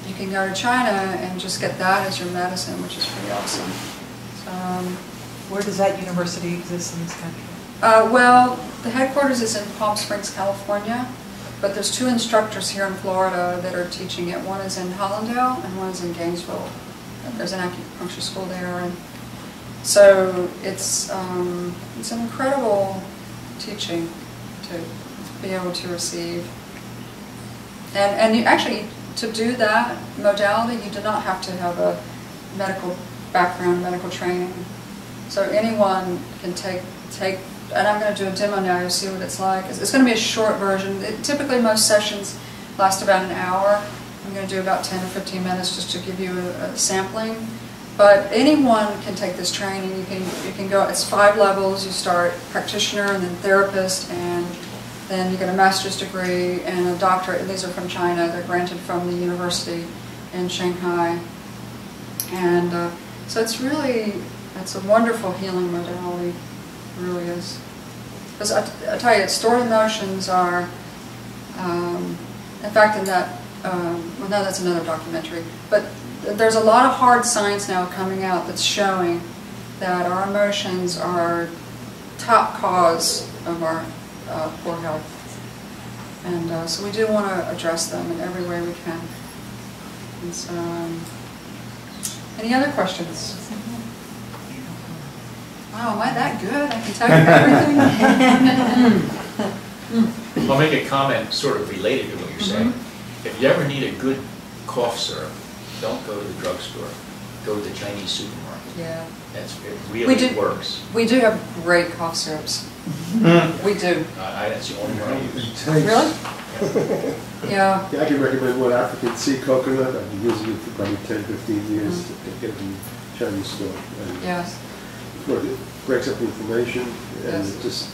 you can go to China and just get that as your medicine, which is pretty awesome. So, where does that university exist in this country? Well, the headquarters is in Palm Springs, California, but there's 2 instructors here in Florida that are teaching it. One is in Hollandale and one is in Gainesville. There's an acupuncture school there, and so it's an incredible teaching to be able to receive. And actually, to do that modality, you do not have to have a medical background, medical training. So anyone can take, and I'm going to do a demo now, you'll see what it's like. It's going to be a short version. Typically most sessions last about an hour. I'm going to do about 10 or 15 minutes just to give you a sampling. But anyone can take this training. You can go, it's 5 levels. You start practitioner and then therapist, and then you get a master's degree and a doctorate. And these are from China. They're granted from the university in Shanghai. And so it's a wonderful healing modality. It really is. Because I tell you, stored emotions are, in fact, in that, well, no, that's another documentary, but there's a lot of hard science now coming out that's showing that our emotions are top cause of our poor health. And so we do want to address them in every way we can. And so, any other questions? Wow, am I that good? I can tell you everything. I'll make a comment sort of related to what you're saying. If you ever need a good cough syrup, don't go to the drugstore. Go to the Chinese supermarket. Yeah. It really works. We do have great cough syrups. We do. That's the only one I use. Really? Yeah. Yeah, I can recommend one, African sea coconut. I've been using it for probably 10, 15 years to get it in the Chinese store. And Yes. it breaks up the inflammation, and Yes.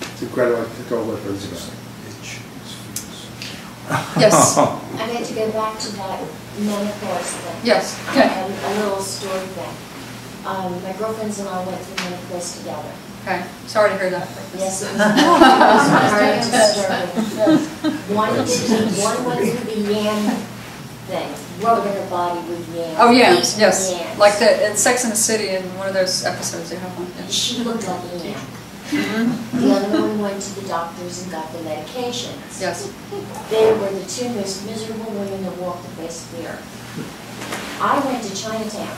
it's incredible. I tell all my friends about it. Yes. I need to go back to that menopause thing. Yes. Okay. A little story thing. My girlfriends and I went through menopause together. Okay. Sorry to hear that. Yes, it was very disturbing. One went through the yam thing, rubbing her body with yam. Oh, yams, yes. Yams. Like in Sex and the City, in one of those episodes, they have one. Yes. She looked like a yam. The other one went to the doctors and got the medications. Yes. They were the 2 most miserable women that walked the face of the earth. I went to Chinatown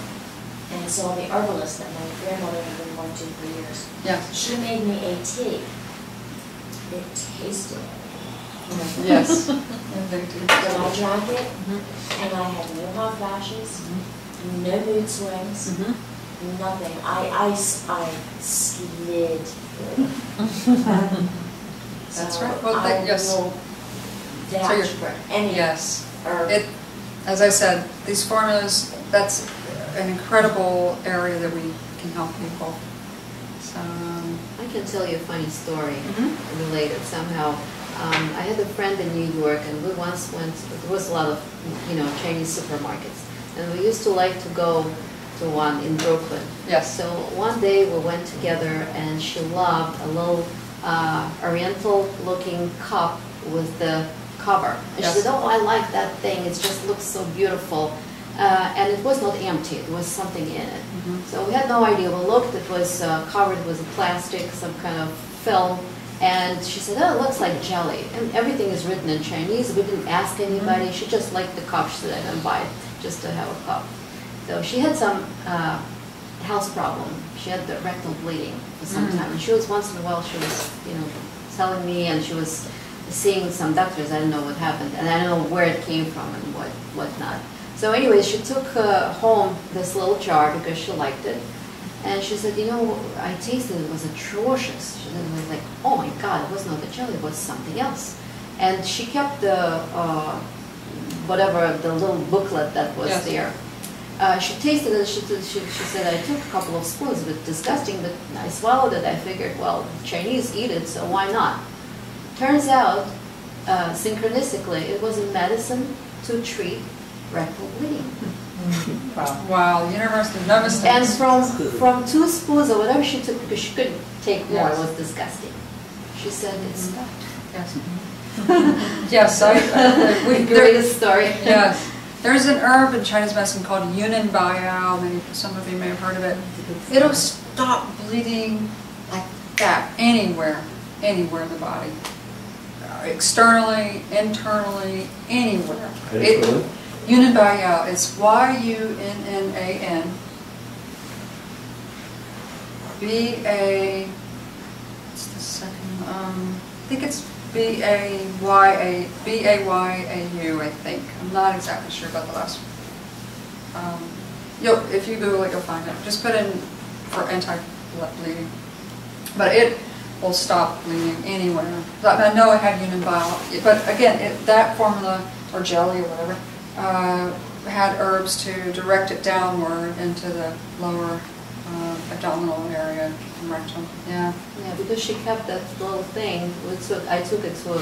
and saw the herbalist that my grandmother had been going to for years. Yes. She made me a tea. It tasted. Yes. But I drank it, and I had no hot flashes, no mood swings, nothing. I slid through. That's right. Well, yes. Will vouch for any Yes. herb. As I said, these formulas, that's an incredible area that we can help people. So, I can tell you a funny story related somehow. I had a friend in New York, and we once went, there was a lot of, Chinese supermarkets, and we used to like to go to one in Brooklyn. yes. So one day we went together, and she loved a little Oriental-looking cup with the cover. And Yes. she said, "Oh, I like that thing. It just looks so beautiful." And it was not empty. It was something in it. So we had no idea. We looked. It was covered with plastic, some kind of film. And she said, "Oh, it looks like jelly." And everything is written in Chinese. We didn't ask anybody. She just liked the cup. She said, "I'm going to buy it just to have a cup." So she had some health problem. She had the rectal bleeding for some time. And she was, once in a while, she was, telling me, and she was seeing some doctors. I don't know what happened. And I don't know where it came from and whatnot. So anyway, she took home this little jar because she liked it. And she said, I tasted it, was atrocious. She said, it was like, oh my God, it was not the jelly, it was something else. And she kept the, the little booklet that was there. She tasted it, she said, I took a couple of spoons, but disgusting, but I swallowed it. I figured, well, Chinese eat it, so why not? Turns out, synchronistically, it was a medicine to treat rectal bleeding. Wow, the universe did no mistakes. And from 2 spoons or whatever she took, because she couldn't take more, it was disgusting. She said it stopped. Yes. Yes, We greatest story. Yes. There's an herb in Chinese medicine called Herrin-Oriental. Some of you may have heard of it. It'll stop bleeding like that anywhere in the body. Externally, internally, anywhere. Herrin-Oriental. It's Yunnan. B-A, what's the second? think it's B-A-Y-A-U, I think. I'm not exactly sure about the last one. If you Google it, you'll find it. Just put in for anti-bleeding. But it will stop bleeding anywhere. I know it had Union Bile, but again, that formula, or jelly or whatever, had herbs to direct it downward into the lower abdominal area and rectum. Yeah. Yeah, because she kept that little thing. I took it to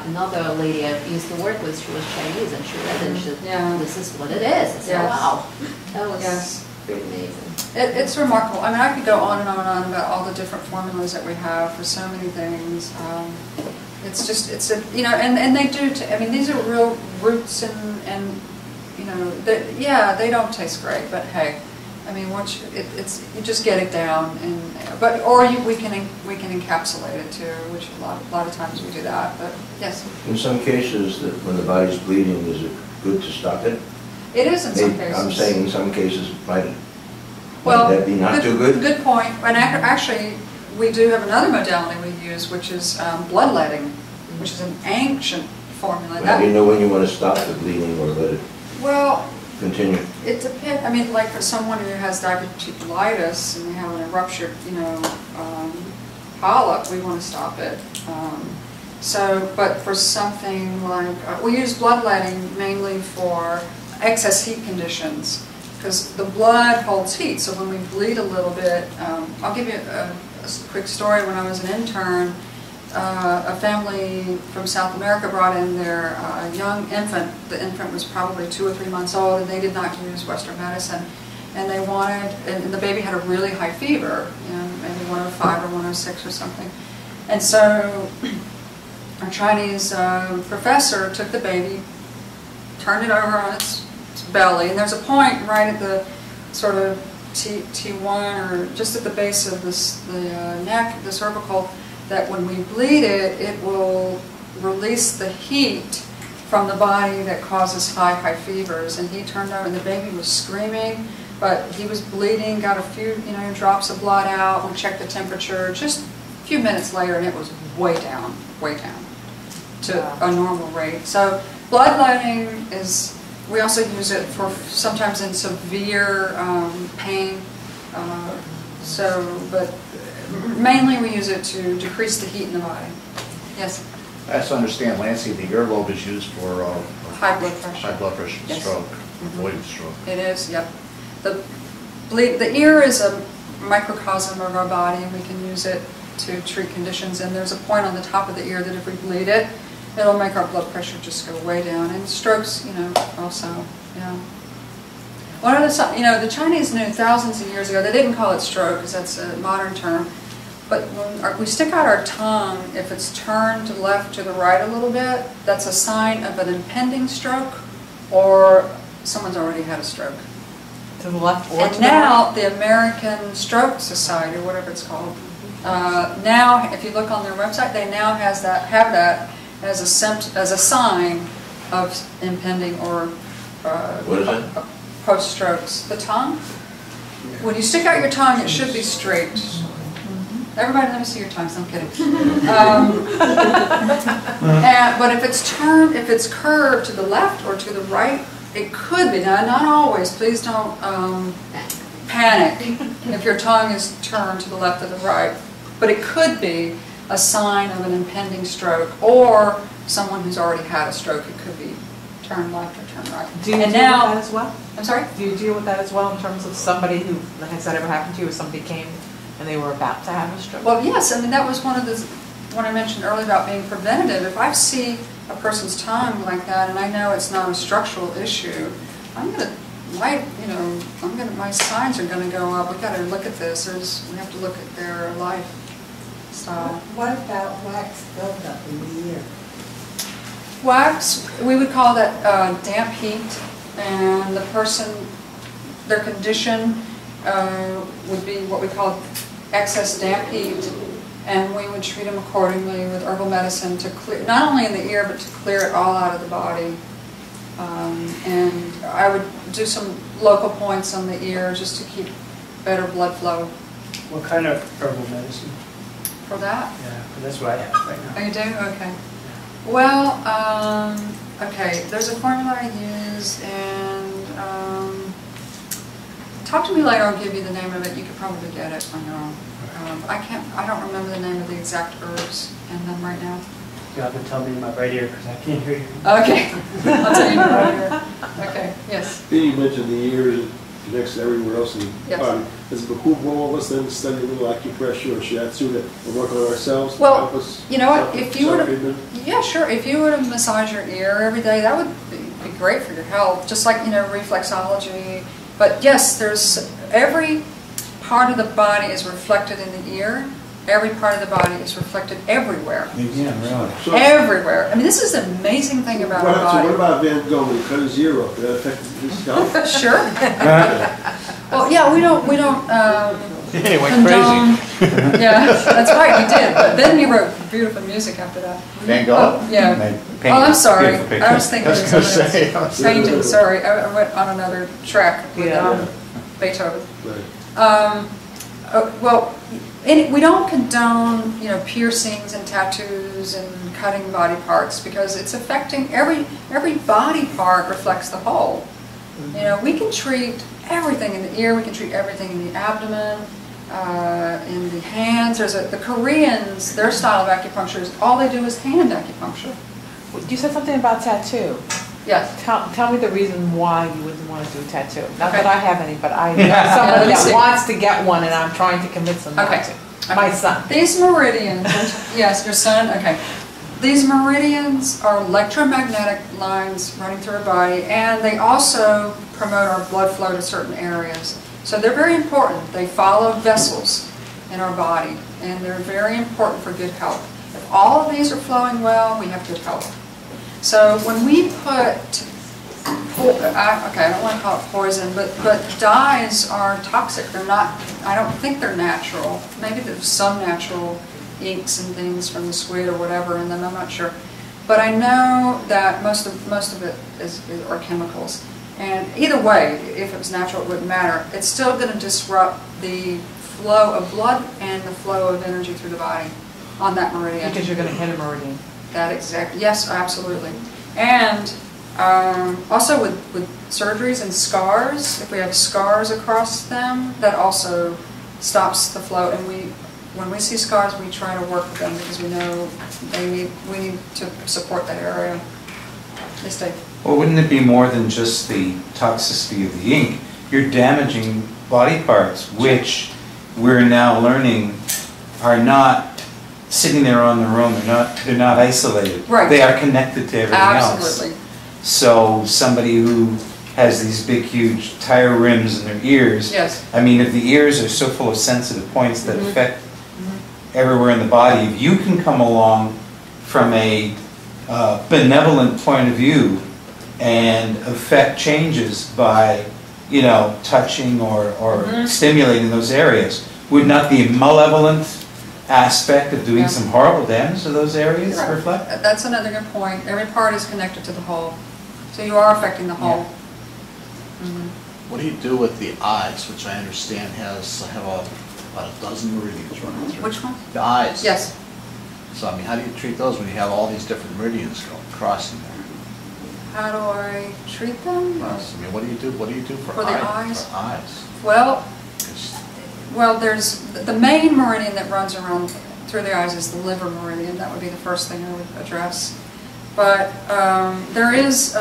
another lady I used to work with. She was Chinese, and she read it and she said, "This is what it is." I said, Yes. "Wow, that was pretty amazing." It's remarkable. I mean, I could go on and on and on about all the different formulas that we have for so many things. It's just, and they do, I mean, these are real roots and they don't taste great, but hey, I mean, once you just get it down, we can encapsulate it too, which a lot of times we do that. But yes. In some cases, when the body's bleeding, is it good to stop it? It is in some cases. I'm saying in some cases, might that be not too good? Good point. And actually, we do have another modality we use, which is bloodletting, which is an ancient formula. How do you know when you want to stop the bleeding or let it continue? It depends. I mean, like for someone who has diverticulitis and they have an ruptured, polyp, we want to stop it. But for something like, we use bloodletting mainly for excess heat conditions, because the blood holds heat. So when we bleed a little bit, I'll give you a quick story. When I was an intern, a family from South America brought in their young infant. The infant was probably 2 or 3 months old, and they did not use Western medicine. And they wanted, and the baby had a really high fever, maybe 105 or 106 or something. And so our Chinese professor took the baby, turned it over on its belly, and there's a point right at the sort of T1, or just at the base of the neck, the cervical, that when we bleed it, it will release the heat from the body that causes high fevers. And he turned over, and the baby was screaming, but he was bleeding, got a few drops of blood out. We checked the temperature just a few minutes later, and it was way down to a normal rate. So bloodletting is, we also use it for sometimes in severe pain. But mainly we use it to decrease the heat in the body. Yes? I also understand, Lancey, the earlobe is used for high blood pressure. High blood pressure, Yes. Stroke, avoiding stroke. It is, yep. The ear is a microcosm of our body, and we can use it to treat conditions. And there's a point on the top of the ear that if we bleed it, it'll make our blood pressure just go way down. And strokes, also, yeah. One of the Chinese knew thousands of years ago, they didn't call it stroke because that's a modern term, but when we stick out our tongue, if it's turned to the left, to the right a little bit, that's a sign of an impending stroke or someone's already had a stroke. To the left or to the right? And now the American Stroke Society, or whatever it's called, now if you look on their website, they now have that as a sign of impending or what is it? Post-strokes. The tongue? When you stick out your tongue, it should be straight. Everybody, let me see your tongues. I'm kidding. But if it's curved to the left or to the right, it could be. Now, not always. Please don't panic if your tongue is turned to the left or the right. But it could be a sign of an impending stroke, or someone who's already had a stroke. It could be turn left or turn right. Do you deal with that as well? I'm sorry? Do you deal with that as well in terms of somebody who, has that ever happened to you, if somebody came and they were about to have a stroke? Well, yes. I mean, that was one of the, when I mentioned earlier about being preventative. If I see a person's tongue like that and I know it's not a structural issue, my signs are going to go up. We've got to look at this. We have to look at their lifestyle. What about wax buildup in the ear? Wax, we would call that damp heat, and the person, their condition would be what we call excess damp heat, and we would treat them accordingly with herbal medicine to clear, not only in the ear, but to clear it all out of the body. And I would do some local points on the ear just to keep better blood flow. What kind of herbal medicine? for that? Yeah, that's what I have right Oh, now. you do? Okay. Well, okay, there's a formula I use, and talk to me later, I'll give you the name of it. You could probably get it on your own. I don't remember the name of the exact herbs in them right now. You have to tell me in my right ear because I can't hear you. Okay, I'll tell you in my right ear. Okay, yes. Then you mentioned the ears, it connects to everywhere else in the Yes. body. Does it behoove all of us then to study a little acupressure or shiatsu to work on ourselves? Well, help us you know what, if you were to, self-treatment? yeah, sure, if you were to massage your ear every day, that would be great for your health, just like, reflexology. But yes, there's, every part of the body is reflected in the ear. Every part of the body is reflected everywhere. Yeah, really. So, Everywhere. I mean, this is the amazing thing about our so body. what about Van Gogh when he cut his ear off? Did that affect his health? Sure. Well, yeah, we don't He went condone. crazy. Yeah, that's right, he did. But then he wrote beautiful music after that. Van Gogh? Oh, yeah. Oh, I'm sorry. I was thinking of something else. Painting, sorry. I went on another track with Beethoven. Right. Well, we don't condone, piercings and tattoos and cutting body parts because it's affecting every body part reflects the whole. We can treat everything in the ear. We can treat everything in the abdomen, in the hands. The Koreans, their style of acupuncture is all they do is hand acupuncture. You said something about tattoo. Yes. Tell me the reason why you wouldn't want to do a tattoo. Not Okay. that I have any, but I know somebody let's that see. wants to get one, and I'm trying to convince them not Okay. to. My son. These meridians, yes, your son, okay. These meridians are electromagnetic lines running through our body, and they also promote our blood flow to certain areas. So they're very important. They follow vessels in our body, and they're very important for good health. If all of these are flowing well, we have good health. So when we put, I don't want to call it poison, but dyes are toxic. They're not, I don't think they're natural. Maybe there's some natural inks and things from the squid or whatever in them, I'm not sure. But I know that most of it are chemicals. And either way, if it was natural, it wouldn't matter. It's still going to disrupt the flow of blood and the flow of energy through the body on that meridian. Because you're going to hit a meridian. That exactly, yes, absolutely. And also with surgeries and scars, if we have scars across them, that also stops the flow. And when we see scars, we try to work with them because we know we need to support that area. Yes, Dave. Well, wouldn't it be more than just the toxicity of the ink? You're damaging body parts, which we're now learning are not sitting there on their own. They're not isolated. Right. They are connected to everything else. Absolutely. So somebody who has these big, huge tire rims in their ears. Yes. I mean, if the ears are so full of sensitive points that affect everywhere in the body, if you can come along from a benevolent point of view and affect changes by, touching or stimulating those areas, would not the malevolent aspect of doing some horrible damage to those areas Right. reflect? That's another good point. Every part is connected to the whole. So you are affecting the whole. What do you do with the eyes, which I understand have about a dozen meridians running through? Which one? The eyes. Yes. So, I mean, how do you treat those when you have all these different meridians crossing there? How do I treat them? Yes, I mean, what do you do for the eyes? For eyes. Well, there's the main meridian that runs around through the eyes is the liver meridian. That would be the first thing I would address. But there is,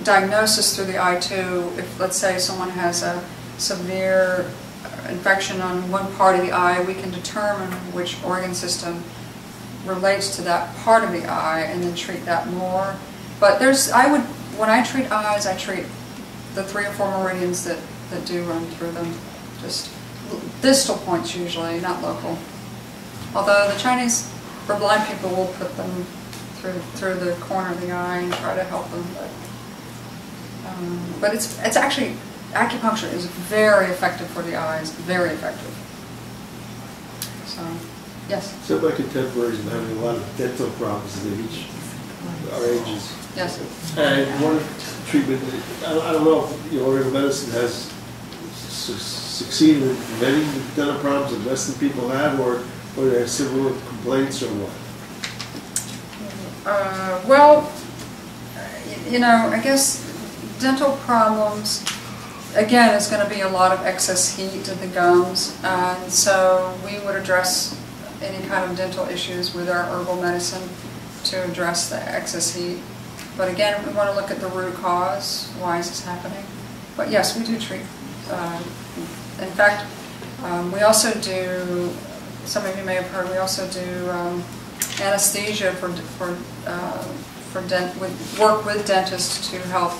diagnosis through the eye too. If, let's say, someone has a severe infection on one part of the eye, we can determine which organ system relates to that part of the eye and then treat that more. But when I treat eyes, I treat the 3 or 4 meridians that do run through them. Just distal points usually, not local. Although the Chinese, for blind people, will put them through the corner of the eye and try to help them. But it's actually, acupuncture is very effective for the eyes, very effective. So, yes. Some of my contemporaries are having a lot of dental problems as they reach our ages. Yes. And one treatment, I don't know if Oriental medicine has succeeded in preventing the dental problems that Western people have, or Or they have similar complaints or what? Well, you know, I guess dental problems, again, is going to be a lot of excess heat in the gums, and so we would address any kind of dental issues with our herbal medicine to address the excess heat. But again, we want to look at the root cause. Why is this happening? But yes, we do treat. In fact, we also do, some of you may have heard, we also do anesthesia work with dentists to help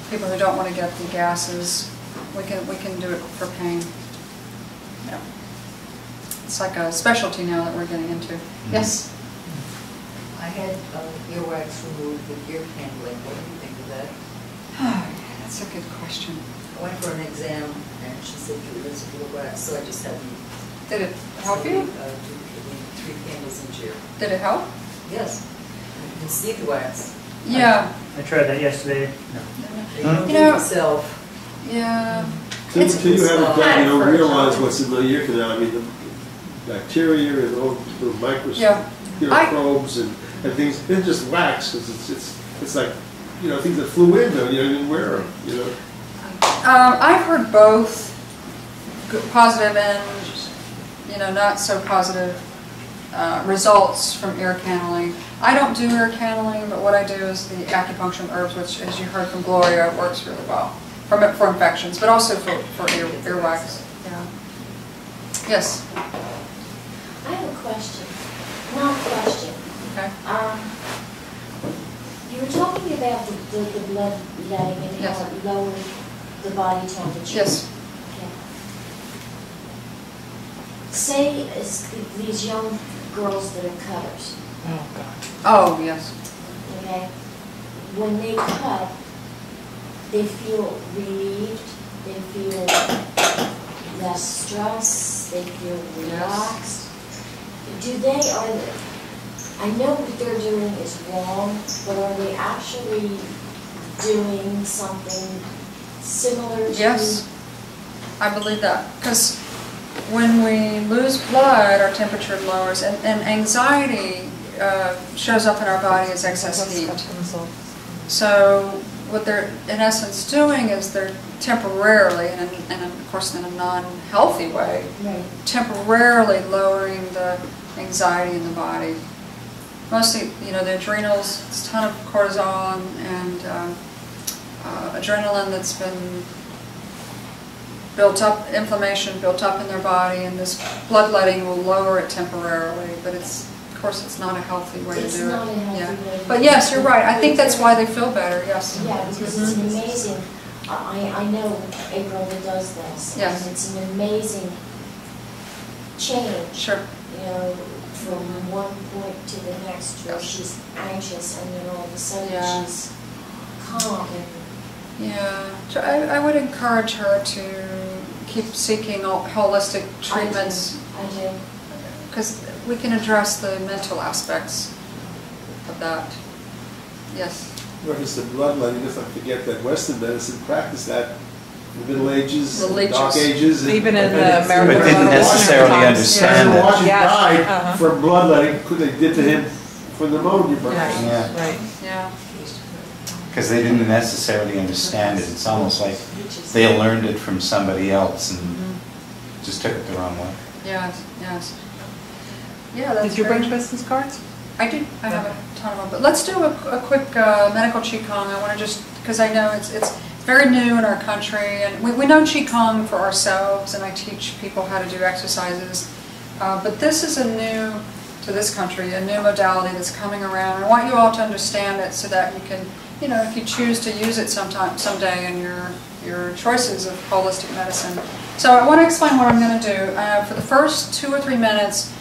people who don't want to get the gases. We can do it for pain. Yeah. It's like a specialty now that we're getting into. Yes? I had earwax removed with ear candling. What do you think of that? That's a good question. I went for an exam and she said you lose a little wax, so I just had them. Did it help you? Do 3 candles each year. Did it help? Yes. You can see the wax. Yeah. I tried that yesterday. You don't do it yourself. Yeah. Until you have it done, you don't realize what's in the ear canal. I mean, the bacteria and all the microbes and things. They're just wax because it's like, you know, things that flew in though. You didn't wear them. You know. I've heard both positive and, you know, not so positive results from ear canneling. I don't do ear canneling, but what I do is the acupuncture and herbs, which, as you heard from Gloria, works really well for infections, but also for earwax. Yeah. Yes. I have a question. Not a question. Okay. You were talking about the blood letting and Yes. how it lowered the body temperature. Yes. Okay. Say these young girls that are cutters. Oh, God. Oh, yes. Okay. When they cut, they feel relieved. They feel less stress. They feel relaxed. I know what they're doing is wrong, but are they actually doing something similar to? Yes, I believe that. Because when we lose blood, our temperature lowers, and anxiety shows up in our body as excess heat. So what they're in essence doing is they're temporarily, and of course in a non-healthy way, temporarily lowering the anxiety in the body. Mostly, you know, the adrenals, it's a ton of cortisol and adrenaline that's been built up, inflammation built up in their body, and this bloodletting will lower it temporarily, but of course it's not a healthy way to do it. It's not a healthy way. But yes, you're right. I think that's why they feel better, yes. Yeah, because it's an amazing, I know April that does this. Yes. And it's an amazing change. Sure. You know, from one point to the next where she's anxious and then all of a sudden she's calm. Yeah, I would encourage her to keep seeking holistic treatments. I do. Because we can address the mental aspects of that. Yes. Well, it's the bloodletting. Let's not forget that Western medicine practiced that in the Middle Ages, the Dark Ages. Even in the American But didn't necessarily understand it. Washington died from bloodletting because they did to him for pneumonia. Yeah. Right. Yeah. Because they didn't necessarily understand it. It's almost like they learned it from somebody else and just took it the wrong way. Yes, yes. Yeah, that's Did you bring business cards? I do. I have a ton of them. But let's do a quick medical Qigong. I want to just, because I know it's very new in our country, and we know Qigong for ourselves, and I teach people how to do exercises. But this is to this country, a new modality that's coming around. I want you all to understand it so that you can, you know, if you choose to use it someday in your choices of holistic medicine. So I want to explain what I'm going to do. For the first 2 or 3 minutes,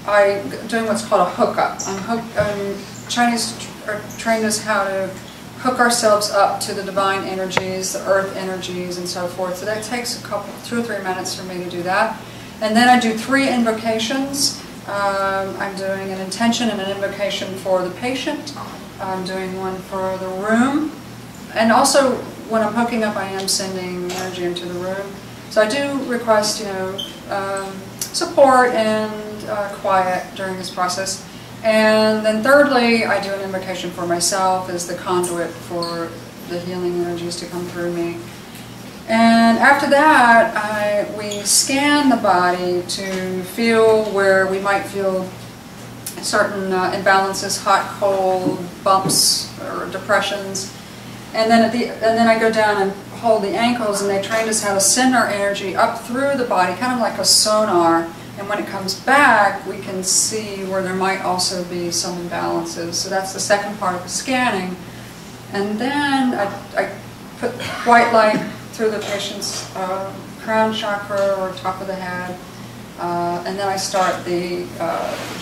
I'm doing what's called a hookup. Chinese are trained us how to hook ourselves up to the divine energies, the earth energies, and so forth. So that takes 2 or 3 minutes for me to do that. And then I do 3 invocations. I'm doing an intention and an invocation for the patient. I'm doing one for the room. And also, when I'm hooking up, I am sending energy into the room. So I do request, you know, support and quiet during this process. And then thirdly, I do an invocation for myself as the conduit for the healing energies to come through me. And after that, we scan the body to feel where we might feel certain imbalances, hot, cold, bumps, or depressions. And then I go down and hold the ankles, and they trained us how to send our energy up through the body, kind of like a sonar. And when it comes back, we can see where there might also be some imbalances. So that's the second part of the scanning. And then I put white light through the patient's crown chakra or top of the head. And then I start the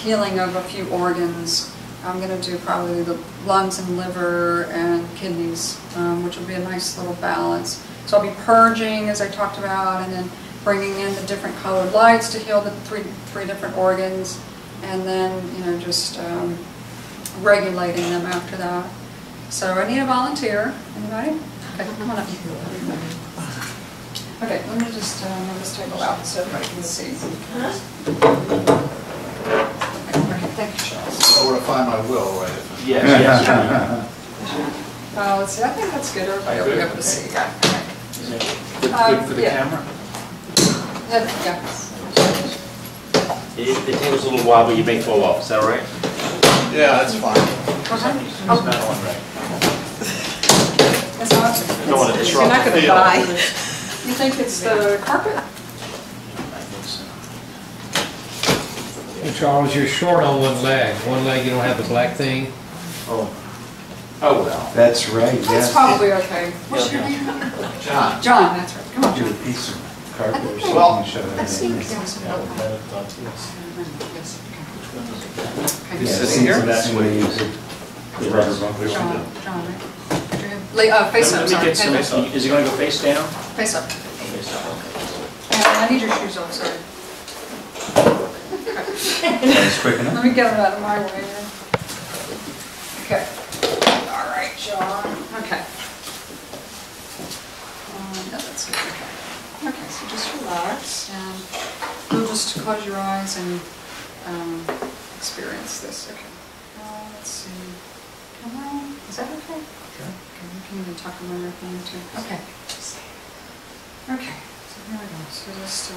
healing of a few organs. I'm going to do probably the lungs and liver and kidneys, which will be a nice little balance. So I'll be purging, as I talked about, and then bringing in the different colored lights to heal the three different organs, and then, you know, just regulating them after that. So I need a volunteer. Anybody? Okay, come on up. Okay, let me just move this table out so everybody can see. Okay, thank you, Charles. I want to find my will, right? Yes, Let's see, I think that's good. Everybody will be able to see. Yeah. Good for the camera? Yeah. The table's a little wobbly, you may fall off, is that all right? Yeah, that's fine. It's not on right. It's not. Don't want to disrupt You're not the going to feel. die. You think it's the carpet? I think so. Hey, Charles, you're short on one leg. One leg, you don't have the black thing. Oh well. That's right, That's yes. probably okay. What's your name? John. John, that's right. Come on, Do John. a piece of carpet or something Well, and shove it I think in. there was a little. Yeah, Sitting here? that's the way you could- the rubber bumper. John, right? Face up, Let me sorry. get some, is he going to go face down? Face up. Face up, okay. And I need your shoes off, sorry. That was quick enough. Let me get them out of my way here. Okay. All right, John. Okay. No, that's good. Okay. Okay, so just relax, and you'll just close your eyes and experience this. Okay. Let's see. Come on. Is that okay? Sure. Okay, you can even tuck them under your thing too. Okay. Okay. So here we go. So just